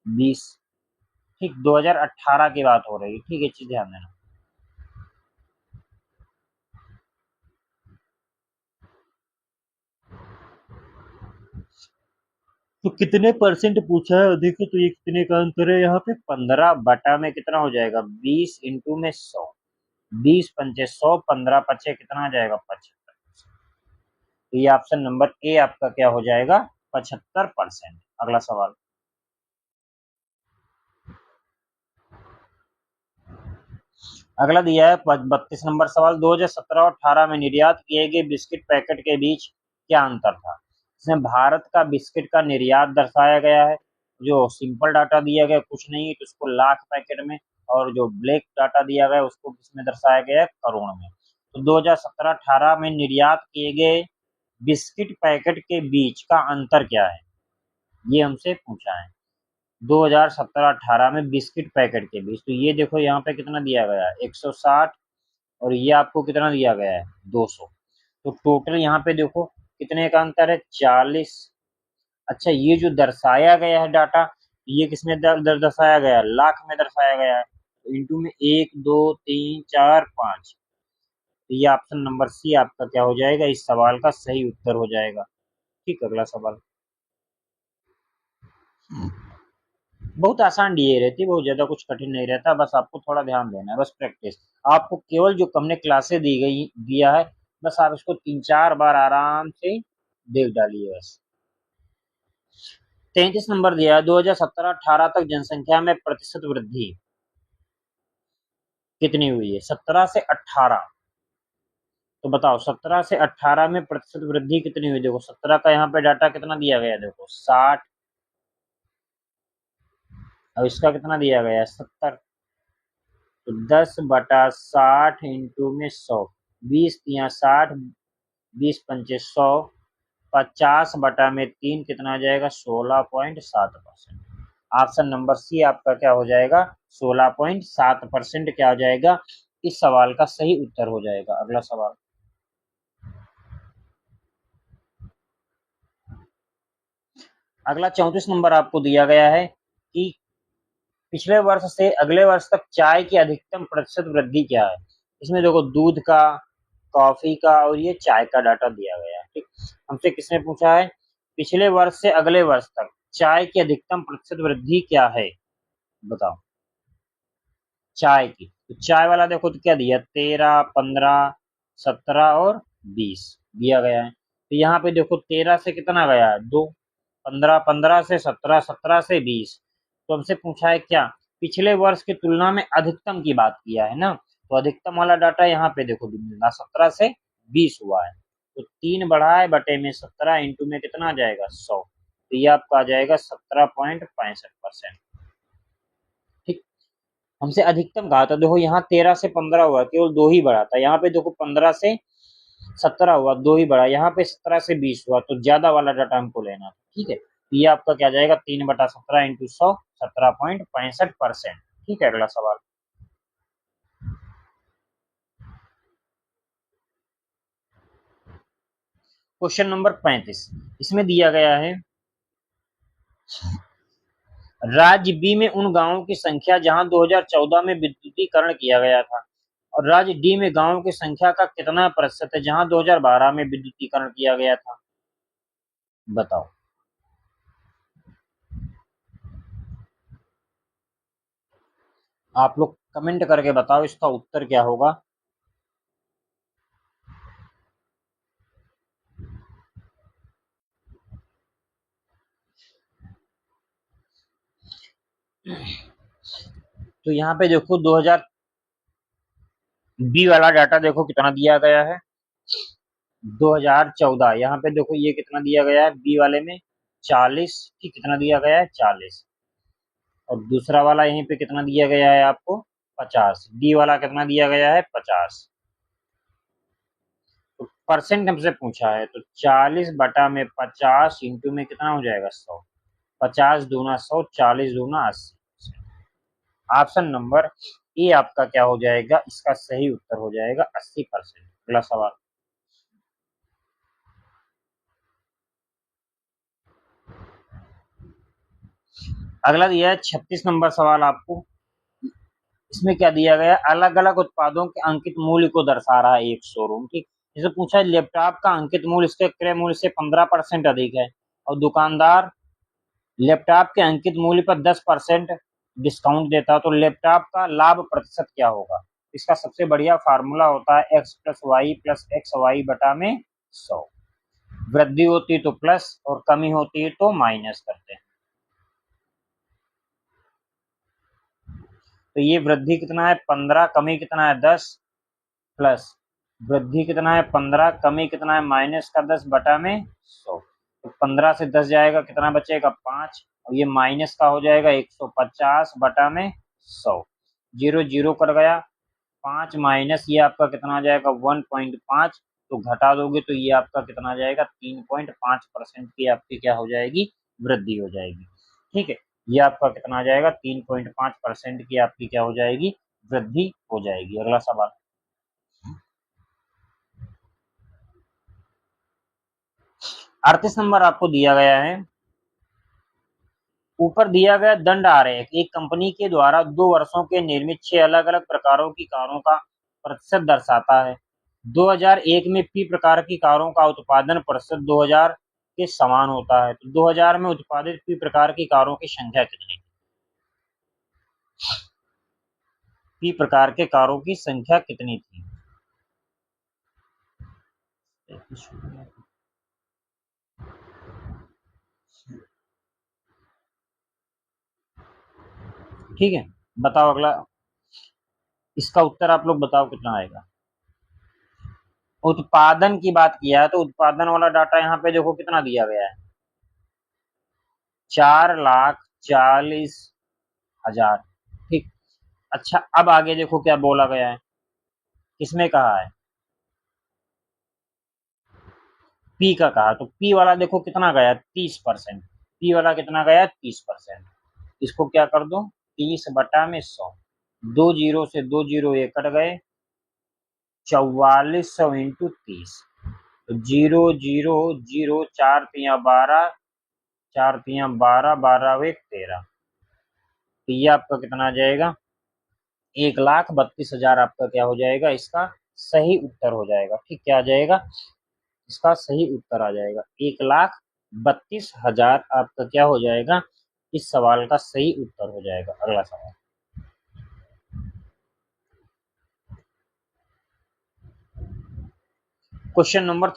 20। ठीक, 2018 की बात हो रही है। ठीक है, चीज ध्यान देना, तो कितने परसेंट पूछा है अधिक, तो ये कितने का अंतर है यहाँ पे 15 बटा में कितना हो जाएगा 20 इंटू में 100, 20 पंचे 100, 15 पचे कितना आ जाएगा 75। तो ये ऑप्शन नंबर ए आपका क्या हो जाएगा 75%। अगला सवाल अगला दिया है 32 नंबर सवाल, 2017 और 18 में निर्यात किए गए बिस्किट पैकेट के बीच क्या अंतर था। इसमें भारत का बिस्किट का निर्यात दर्शाया गया है, जो सिंपल डाटा दिया गया कुछ नहीं तो उसको लाख पैकेट में, और जो ब्लैक डाटा दिया गया उसको किसमें दर्शाया गया है करोड़ में। तो 2017-18 में निर्यात किए गए बिस्किट पैकेट के बीच का अंतर क्या है, ये हमसे पूछा है 2017-18 में बिस्किट पैकेट के बीच। तो ये देखो यहाँ पे कितना दिया गया है 160, और ये आपको कितना दिया गया है 200, तो टोटल यहाँ पे देखो कितने का अंतर है 40। अच्छा, ये जो दर्शाया गया है डाटा, ये किसमें दर्शाया गया है लाख में दर्शाया गया है, तो इंटू में 1 2 3 4 5, तो ये ऑप्शन नंबर सी आपका क्या हो जाएगा, इस सवाल का सही उत्तर हो जाएगा। ठीक, अगला सवाल बहुत आसान डीए रहती है, बहुत ज्यादा कुछ कठिन नहीं रहता, बस आपको थोड़ा ध्यान देना है, बस प्रैक्टिस। आपको केवल जो हमने क्लासे दी गई दिया है, बस आप इसको 3-4 बार आराम से देख डालिए बस। 33 नंबर दिया है 2017-18 तक जनसंख्या में प्रतिशत वृद्धि कितनी हुई है 17 से 18। तो बताओ 17 से 18 में प्रतिशत वृद्धि कितनी हुई, देखो 17 का यहाँ पे डाटा कितना दिया गया देखो 60, और इसका कितना दिया गया है 70, तो 10/60 इंटू में 100, 20 × 60, 20 × 5 = 100, 50/3 कितना आ जाएगा 16.7%। ऑप्शन नंबर सी आपका क्या हो जाएगा 16.7% क्या हो जाएगा, इस सवाल का सही उत्तर हो जाएगा। अगला सवाल अगला 34 नंबर आपको दिया गया है कि पिछले वर्ष से अगले वर्ष तक चाय की अधिकतम प्रतिशत वृद्धि क्या है। इसमें देखो दूध का, कॉफी का और ये चाय का डाटा दिया गया है। ठीक, हमसे किसने पूछा है, पिछले वर्ष से अगले वर्ष तक चाय की अधिकतम प्रतिशत वृद्धि क्या है, बताओ। चाय की, तो चाय वाला देखो तो क्या दिया, 13, 15, 17 और 20 दिया गया है। तो यहाँ पे देखो 13 से कितना गया है, 2, 15, 15 से 17, 17 से 20। तो हमसे पूछा है क्या, पिछले वर्ष की तुलना में अधिकतम की बात किया है ना, तो अधिकतम वाला डाटा यहाँ पे देखो मिलना 17 से 20 हुआ है। तो 3 बढ़ाए बटे में 17 इंटू में कितना आ जाएगा, 100। तो ये आपका आ जाएगा 17.65%। ठीक, हमसे अधिकतम कहा था, देखो यहाँ 13 से 15 हुआ, केवल 2 ही बढ़ा था। यहाँ पे देखो 15 से 17 हुआ, 2 ही बढ़ा। यहाँ पे 17 से 20 हुआ, तो ज्यादा वाला डाटा हमको लेना था। ठीक है, तो ये आपका क्या जाएगा, 3/17 इंटू 100, 17.65%। ठीक है, अगला सवाल। क्वेश्चन नंबर 35, इसमें दिया गया है, राज्य बी में उन गांवों की संख्या जहां 2014 में विद्युतीकरण किया गया था, और राज्य डी में गांवों की संख्या का कितना प्रतिशत है जहां 2012 में विद्युतीकरण किया गया था, बताओ। आप लोग कमेंट करके बताओ इसका उत्तर क्या होगा। तो यहाँ पे देखो 2000 बी वाला डाटा देखो कितना दिया गया है, 2014। यहाँ पे देखो ये कितना दिया गया है बी वाले में, 40 की, कितना दिया गया है 40। और दूसरा वाला यहीं पे कितना दिया गया है आपको, 50। डी वाला कितना दिया गया है, 50। तो परसेंट हमसे पूछा है, तो 40 बटा में 50 इंटू में कितना हो जाएगा, 100। 50 दूना 100, 40 दूना 80। ऑप्शन नंबर ए आपका क्या हो जाएगा, इसका सही उत्तर हो जाएगा 80%। अगला सवाल। अगला दिया है 36 नंबर सवाल आपको। इसमें क्या दिया गया, अलग अलग उत्पादों के अंकित मूल्य को दर्शा रहा है एक शोरूम। ठीक, जैसे पूछा है लैपटॉप का अंकित मूल्य इसके क्रय मूल्य से 15% अधिक है, और दुकानदार लैपटॉप के अंकित मूल्य पर 10% डिस्काउंट देता है, तो लैपटॉप का लाभ प्रतिशत क्या होगा। इसका सबसे बढ़िया फार्मूला होता है x plus y plus x y बटा में 100। वृद्धि होती है तो प्लस और कमी होती है तो माइनस करते हैं। तो ये वृद्धि कितना है 15, कमी कितना है 10, प्लस वृद्धि कितना है 15, कमी कितना है माइनस का 10 बटा में 100। तो 15 से 10 जाएगा, कितना बचेगा 5, और ये माइनस का हो जाएगा 150 बटा में 100। जीरो जीरो कर गया, 5 माइनस ये आपका कितना आ जाएगा 1.5, तो घटा दोगे तो ये आपका कितना आ जाएगा 3.5% की आपकी क्या हो जाएगी, वृद्धि हो जाएगी। ठीक है, ये आपका कितना आ जाएगा 3.5% की आपकी क्या हो जाएगी, वृद्धि हो जाएगी। अगला सवाल। 38 नंबर आपको दिया गया है, ऊपर दिया गया दंड आरेख एक कंपनी के द्वारा 2 वर्षों के निर्मित 6 अलग अलग प्रकारों की कारों का प्रतिशत दर्शाता है। 2001 में पी प्रकार की कारों का उत्पादन प्रतिशत 2000 के समान होता है, तो 2000 में उत्पादित पी प्रकार की कारों की संख्या कितनी, पी प्रकार के कारों की संख्या कितनी थी। ठीक है, बताओ अगला, इसका उत्तर आप लोग बताओ कितना आएगा। उत्पादन की बात किया है तो उत्पादन वाला डाटा यहाँ पे देखो कितना दिया गया है, 4,40,000। ठीक, अच्छा अब आगे देखो क्या बोला गया है, किसमें कहा है, पी का कहा, तो पी वाला देखो कितना गया 30%। पी वाला कितना गया 30%। इसको क्या कर दो 30 बटा में 100, 2 जीरो से 2 जीरो ये कट गए, 4400 इंटू 30। तो 0 0 0, 4 तिया 12, 4 तिया 12, 12 एक 13। तो ये आपका कितना आ जाएगा 1,32,000 आपका क्या हो जाएगा, इसका सही उत्तर हो जाएगा। ठीक, क्या आ जाएगा, इसका सही उत्तर आ जाएगा 1,32,000 आपका क्या हो जाएगा, इस सवाल का सही उत्तर हो जाएगा। अगला सवाल, क्वेश्चन नंबर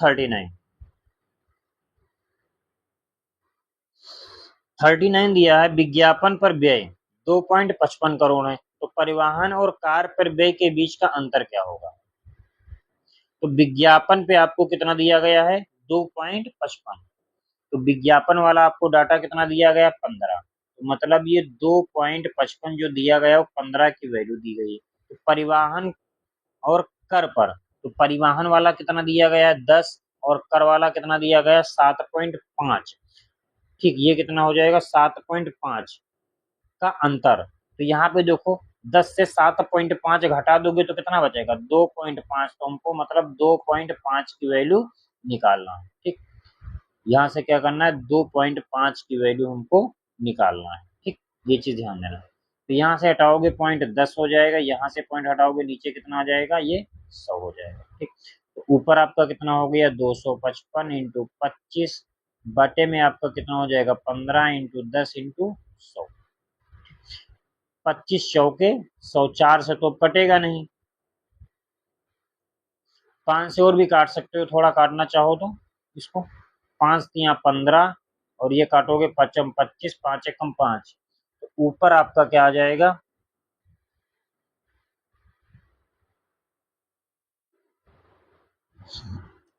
39 दिया है, विज्ञापन पर व्यय 2.55 करोड़ है, तो परिवहन और कार पर व्यय के बीच का अंतर क्या होगा। तो विज्ञापन पे आपको कितना दिया गया है, 2.55, तो विज्ञापन वाला आपको डाटा कितना दिया गया, 15, तो मतलब ये 2.55 जो दिया गया वो 15 की वैल्यू दी गई है। तो परिवहन और कर पर, तो परिवहन वाला कितना दिया गया है, 10, और कर वाला कितना दिया गया, 7.5। ठीक, ये कितना हो जाएगा, 7.5 का अंतर। तो यहाँ पे देखो 10 से 7.5 घटा दोगे तो कितना बचेगा, 2.5, तो हमको मतलब 2.5 की वैल्यू निकालना है। ठीक, यहाँ से क्या करना है, 2.5 की वैल्यू हमको निकालना है। ठीक, ये चीज ध्यान देना। तो यहाँ से हटाओगे पॉइंट 10 हो जाएगा, यहाँ से पॉइंट हटाओगे नीचे कितना आ जाएगा, ये 100 हो जाएगा। ठीक, तो ऊपर आपका कितना हो गया, 255 इंटू 25 बटे में आपका कितना हो जाएगा, 15 इंटू 10 इंटू 100। 25 चौके 100, 4 से तो कटेगा नहीं, 5 से और भी काट सकते हो, थोड़ा काटना चाहो तो इसको, 5 तिया 15, और ये काटोगे 5 25, 5 एकम 5, तो ऊपर आपका क्या आ जाएगा,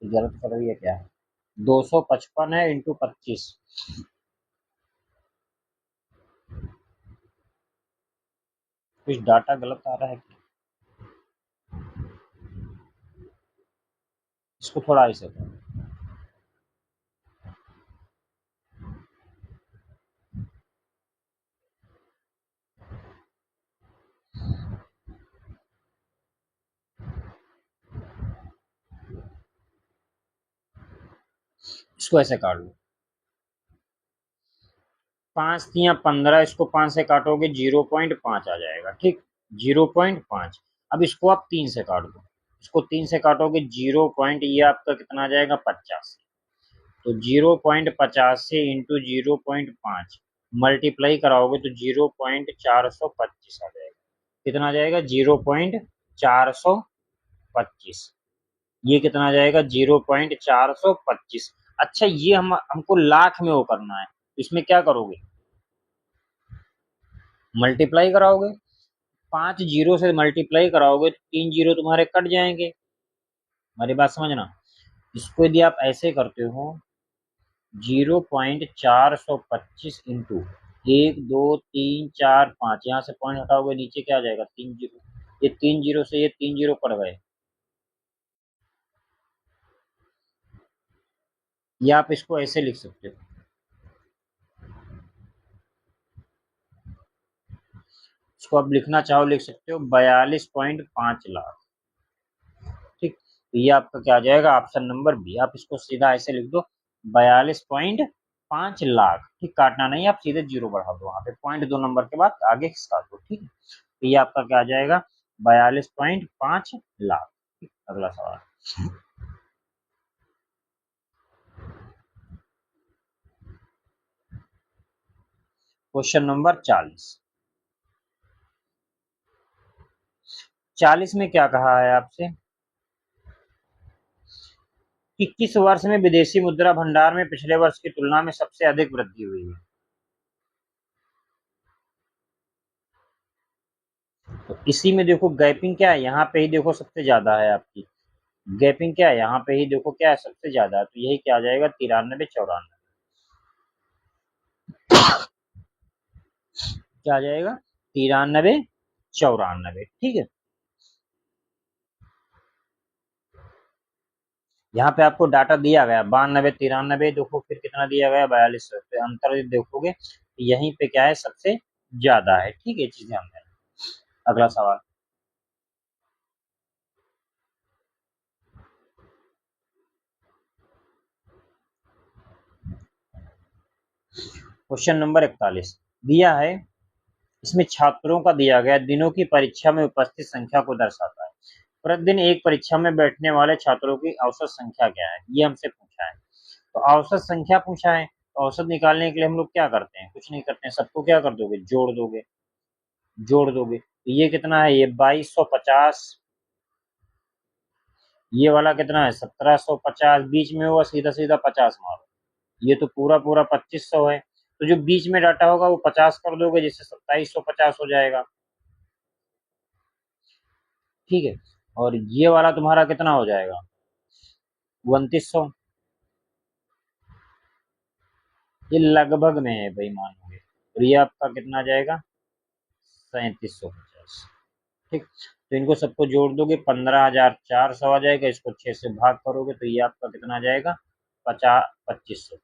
गलत कर रही है क्या, 255 है इंटू 25, कुछ डाटा गलत आ रहा है, इसको थोड़ा ऐसे करो। इसको ऐसे काट लो, 5 तिया 15, इसको 5 से काटोगे 0.5 आ जाएगा। ठीक, 0.5। अब इसको आप 3 से काट दो, इसको 3 से काटोगे 0 पॉइंट, ये आपका कितना आ जाएगा, 50। तो 0.85 इंटू 0.5 मल्टीप्लाई कराओगे तो 0.425 आ जाएगा। कितना आ जाएगा, 0.425। ये कितना आ जाएगा, 0.425। अच्छा, ये हमको लाख में वो करना है, इसमें क्या करोगे, मल्टीप्लाई कराओगे, 5 जीरो से मल्टीप्लाई कराओगे तो 3 जीरो तुम्हारे कट जाएंगे। हमारी बात समझना, इसको यदि आप ऐसे करते हो, 0.425 इंटू 1 2 3 4 5, यहाँ से पॉइंट हटाओगे नीचे क्या आ जाएगा, 3 जीरो, ये 3 जीरो से ये 3 जीरो कट गए। या आप इसको ऐसे लिख सकते हो, इसको आप लिखना चाहो लिख सकते हो, 42.5 लाख। ठीक, तो ये आपका क्या आ जाएगा, ऑप्शन नंबर बी। आप इसको सीधा ऐसे लिख दो, 42.5 लाख। ठीक, काटना नहीं, आप सीधे जीरो बढ़ा दो, वहां पे पॉइंट 2 नंबर के बाद आगे खिसका दो। ठीक, तो ये आपका क्या आ जाएगा, 42.5 लाख। ठीक, अगला सवाल, क्वेश्चन नंबर 40। 40 में क्या कहा है आपसे कि किस वर्ष में विदेशी मुद्रा भंडार में पिछले वर्ष की तुलना में सबसे अधिक वृद्धि हुई है। तो इसी में देखो गैपिंग क्या है, यहाँ पे ही देखो सबसे ज्यादा है आपकी गैपिंग, क्या है यहाँ पे ही देखो क्या है सबसे ज्यादा, तो यही क्या आ जाएगा, 93 94, क्या आ जाएगा, 93 94। ठीक है, यहाँ पे आपको डाटा दिया गया 92 93, देखो फिर कितना दिया गया, 42, तो अंतर देखोगे यहीं पे क्या है सबसे ज्यादा है। ठीक है, चीज ध्यान देना। अगला सवाल, क्वेश्चन नंबर 41 दिया है, इसमें छात्रों का दिया गया दिनों की परीक्षा में उपस्थित संख्या को दर्शाता है। प्रतिदिन एक परीक्षा में बैठने वाले छात्रों की औसत संख्या क्या है, ये हमसे पूछा है। तो औसत संख्या पूछा है, तो औसत निकालने के लिए हम लोग क्या करते हैं, कुछ नहीं करते हैं, सबको क्या कर दोगे, जोड़ दोगे। तो ये कितना है, ये 2250, ये वाला कितना है 1750, बीच में हुआ सीधा सीधा 50 मारो, ये तो पूरा पूरा 2500 है। तो जो बीच में डाटा होगा वो 50 कर दोगे, जिससे 2750 हो जाएगा। ठीक है, और ये वाला तुम्हारा कितना हो जाएगा, 2900। ये लगभग में है भाई, मानोगे, और ये आपका कितना आ जाएगा, 3750। ठीक, तो इनको सबको जोड़ दोगे 15,400 आ जाएगा, इसको 6 से भाग करोगे तो ये आपका कितना आ जाएगा, 2500।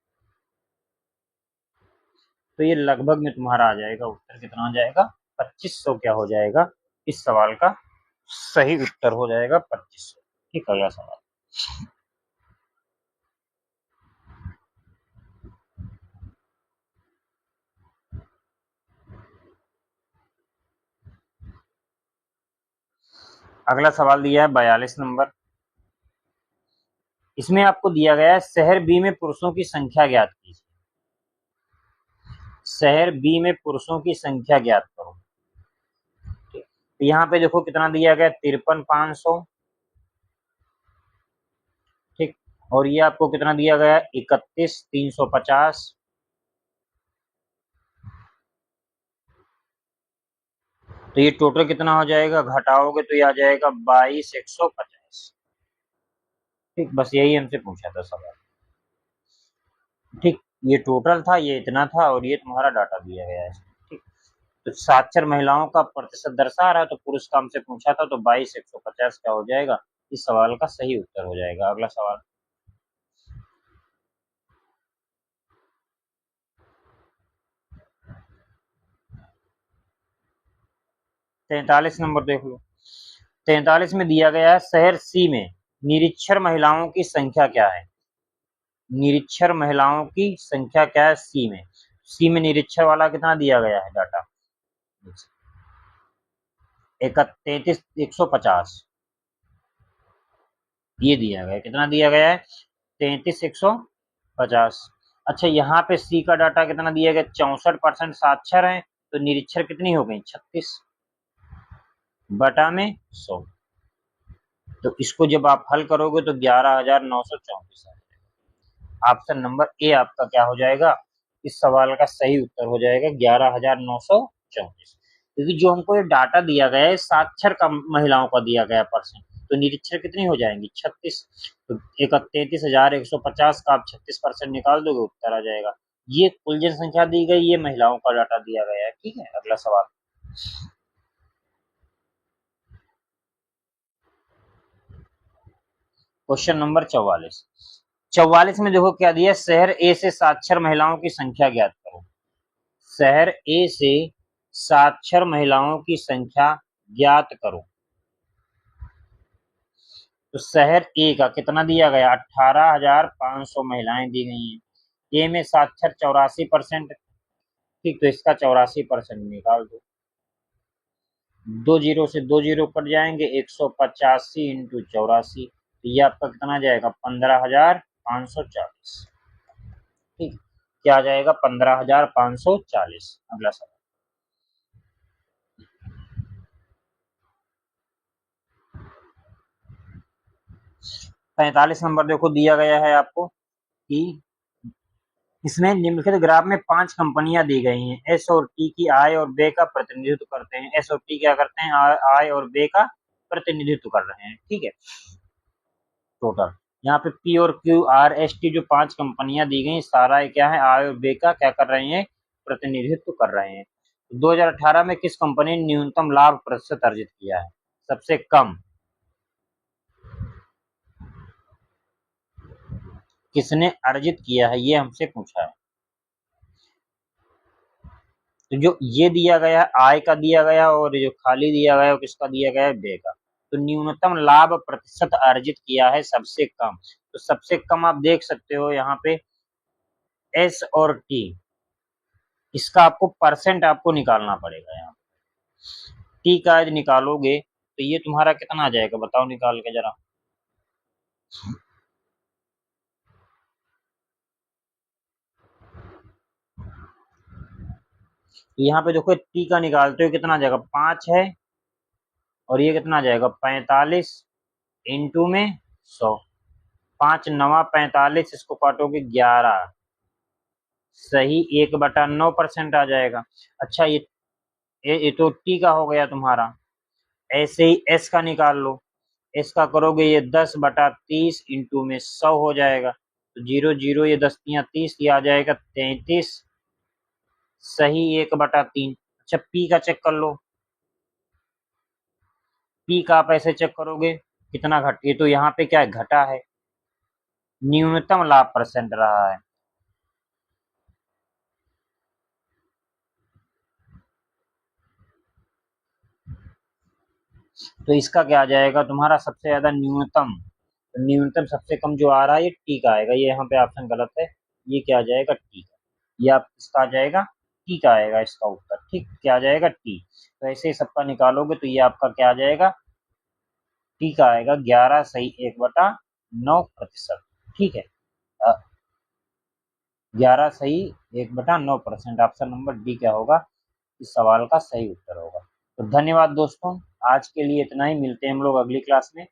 तो ये लगभग में तुम्हारा आ जाएगा, उत्तर कितना आ जाएगा, 2500 क्या हो जाएगा, इस सवाल का सही उत्तर हो जाएगा 2500। ठीक, अगला सवाल। अगला सवाल दिया है 42 नंबर। इसमें आपको दिया गया है शहर बी में पुरुषों की संख्या ज्ञात कीजिए। शहर बी में पुरुषों की संख्या ज्ञात करो। तो यहाँ पे देखो कितना दिया गया, 53,500। ठीक, और ये आपको कितना दिया गया, 31,350। तो ये टोटल कितना हो जाएगा, घटाओगे तो ये आ जाएगा 22,150। ठीक, बस यही हमसे पूछा था सवाल। ठीक, ये टोटल था, ये इतना था, और ये तुम्हारा डाटा दिया गया है। ठीक, तो साक्षर महिलाओं का प्रतिशत दर्शा रहा है, तो पुरुष का हमसे पूछा था, तो 22,150 क्या हो जाएगा, इस सवाल का सही उत्तर हो जाएगा। अगला सवाल। 43 नंबर देख लो। 43 में दिया गया है शहर सी में निरक्षर महिलाओं की संख्या क्या है। निरक्षर महिलाओं की संख्या क्या है सी में। सी में निरक्षर वाला कितना दिया गया है डाटा, 33,150 ये दिया गया है। कितना दिया गया है, 33,150। अच्छा, यहाँ पे सी का डाटा कितना दिया गया, 64% साक्षर है, तो निरक्षर कितनी हो गई, 36 बटा में 100। तो इसको जब आप हल करोगे तो 11,934 है। ऑप्शन नंबर ए आपका क्या हो जाएगा, इस सवाल का सही उत्तर हो जाएगा 11,934। क्योंकि जो हमको ये डाटा दिया गया है साक्षर का महिलाओं का दिया गया परसेंट, तो निरक्षर कितनी हो जाएंगी, 36। तो 33,150 का आप 36% निकाल दोगे, उत्तर आ जाएगा। ये कुल जनसंख्या दी गई, ये महिलाओं का डाटा दिया गया है। ठीक है, अगला सवाल। Question number 44। 44 में देखो क्या दिया, शहर ए से साक्षर महिलाओं की संख्या ज्ञात करो। शहर ए से साक्षर महिलाओं की संख्या ज्ञात करो। तो शहर ए का कितना दिया गया, 18,500 महिलाएं दी गई हैं। ए में साक्षर 84%। ठीक, तो इसका 84% निकाल दो। 2 जीरो से 2 जीरो कट जाएंगे, 185 इंटू 84, तो ये आपका कितना जाएगा, 15,540। ठीक, क्या आ जाएगा, 15,540। अगला सवाल। 45 नंबर देखो दिया गया है आपको कि इसमें निम्नलिखित ग्राफ में 5 कंपनियां दी गई हैं। एस और टी की आय और व्यय का प्रतिनिधित्व करते हैं। एस और टी क्या करते हैं, आय और व्यय का प्रतिनिधित्व कर रहे हैं। ठीक है, टोटल यहाँ पे पी और क्यू आर एस टी जो 5 कंपनियां दी गई, सारा क्या है, आय और व्यय का क्या कर रहे हैं, प्रतिनिधित्व कर रहे हैं। 2018 में किस कंपनी ने न्यूनतम लाभ प्रतिशत अर्जित किया है, सबसे कम किसने अर्जित किया है, ये हमसे पूछा है। तो जो ये दिया गया आय का दिया गया, और जो खाली दिया गया किसका दिया गया है, व्यय का। तो न्यूनतम लाभ प्रतिशत अर्जित किया है सबसे कम, तो सबसे कम आप देख सकते हो यहाँ पे एस और टी। इसका आपको परसेंट आपको निकालना पड़ेगा। यहाँ टी का यदि निकालोगे तो ये तुम्हारा कितना आ जाएगा, बताओ निकाल के जरा। यहाँ पे देखो टी का निकालते हो कितना आ जाएगा, 5 है और ये कितना आ जाएगा 45 इंटू में 100। 5 नवा 45, इसको काटोगे 11, सही 1/9% आ जाएगा। अच्छा ये तो टी का हो गया तुम्हारा। ऐसे ही एस का निकाल लो। एस का करोगे ये 10/30 इंटू में 100 हो जाएगा, तो 0 0 ये 10 तियां 30, ये आ जाएगा 33, सही 1/3। अच्छा पी का चेक कर लो। पी का आप ऐसे चेक करोगे कितना ये तो यहाँ पे क्या है, घटा है, न्यूनतम लाभ परसेंट रहा है। तो इसका क्या आ जाएगा तुम्हारा, सबसे ज्यादा न्यूनतम, तो न्यूनतम सबसे कम जो आ रहा है ये टी का आएगा। ये यहाँ पे ऑप्शन गलत है, ये क्या आ जाएगा टी का। ये आप इसका आ जाएगा टी का आएगा इसका उत्तर, ठीक क्या आ जाएगा टी। तो ऐसे ही सबका निकालोगे तो ये आपका क्या आ जाएगा, टी का आएगा 11, सही 1/9%। ठीक है, 11 सही 1/9%। ऑप्शन नंबर डी क्या होगा, इस सवाल का सही उत्तर होगा। तो धन्यवाद दोस्तों, आज के लिए इतना ही, मिलते हैं हम लोग अगली क्लास में।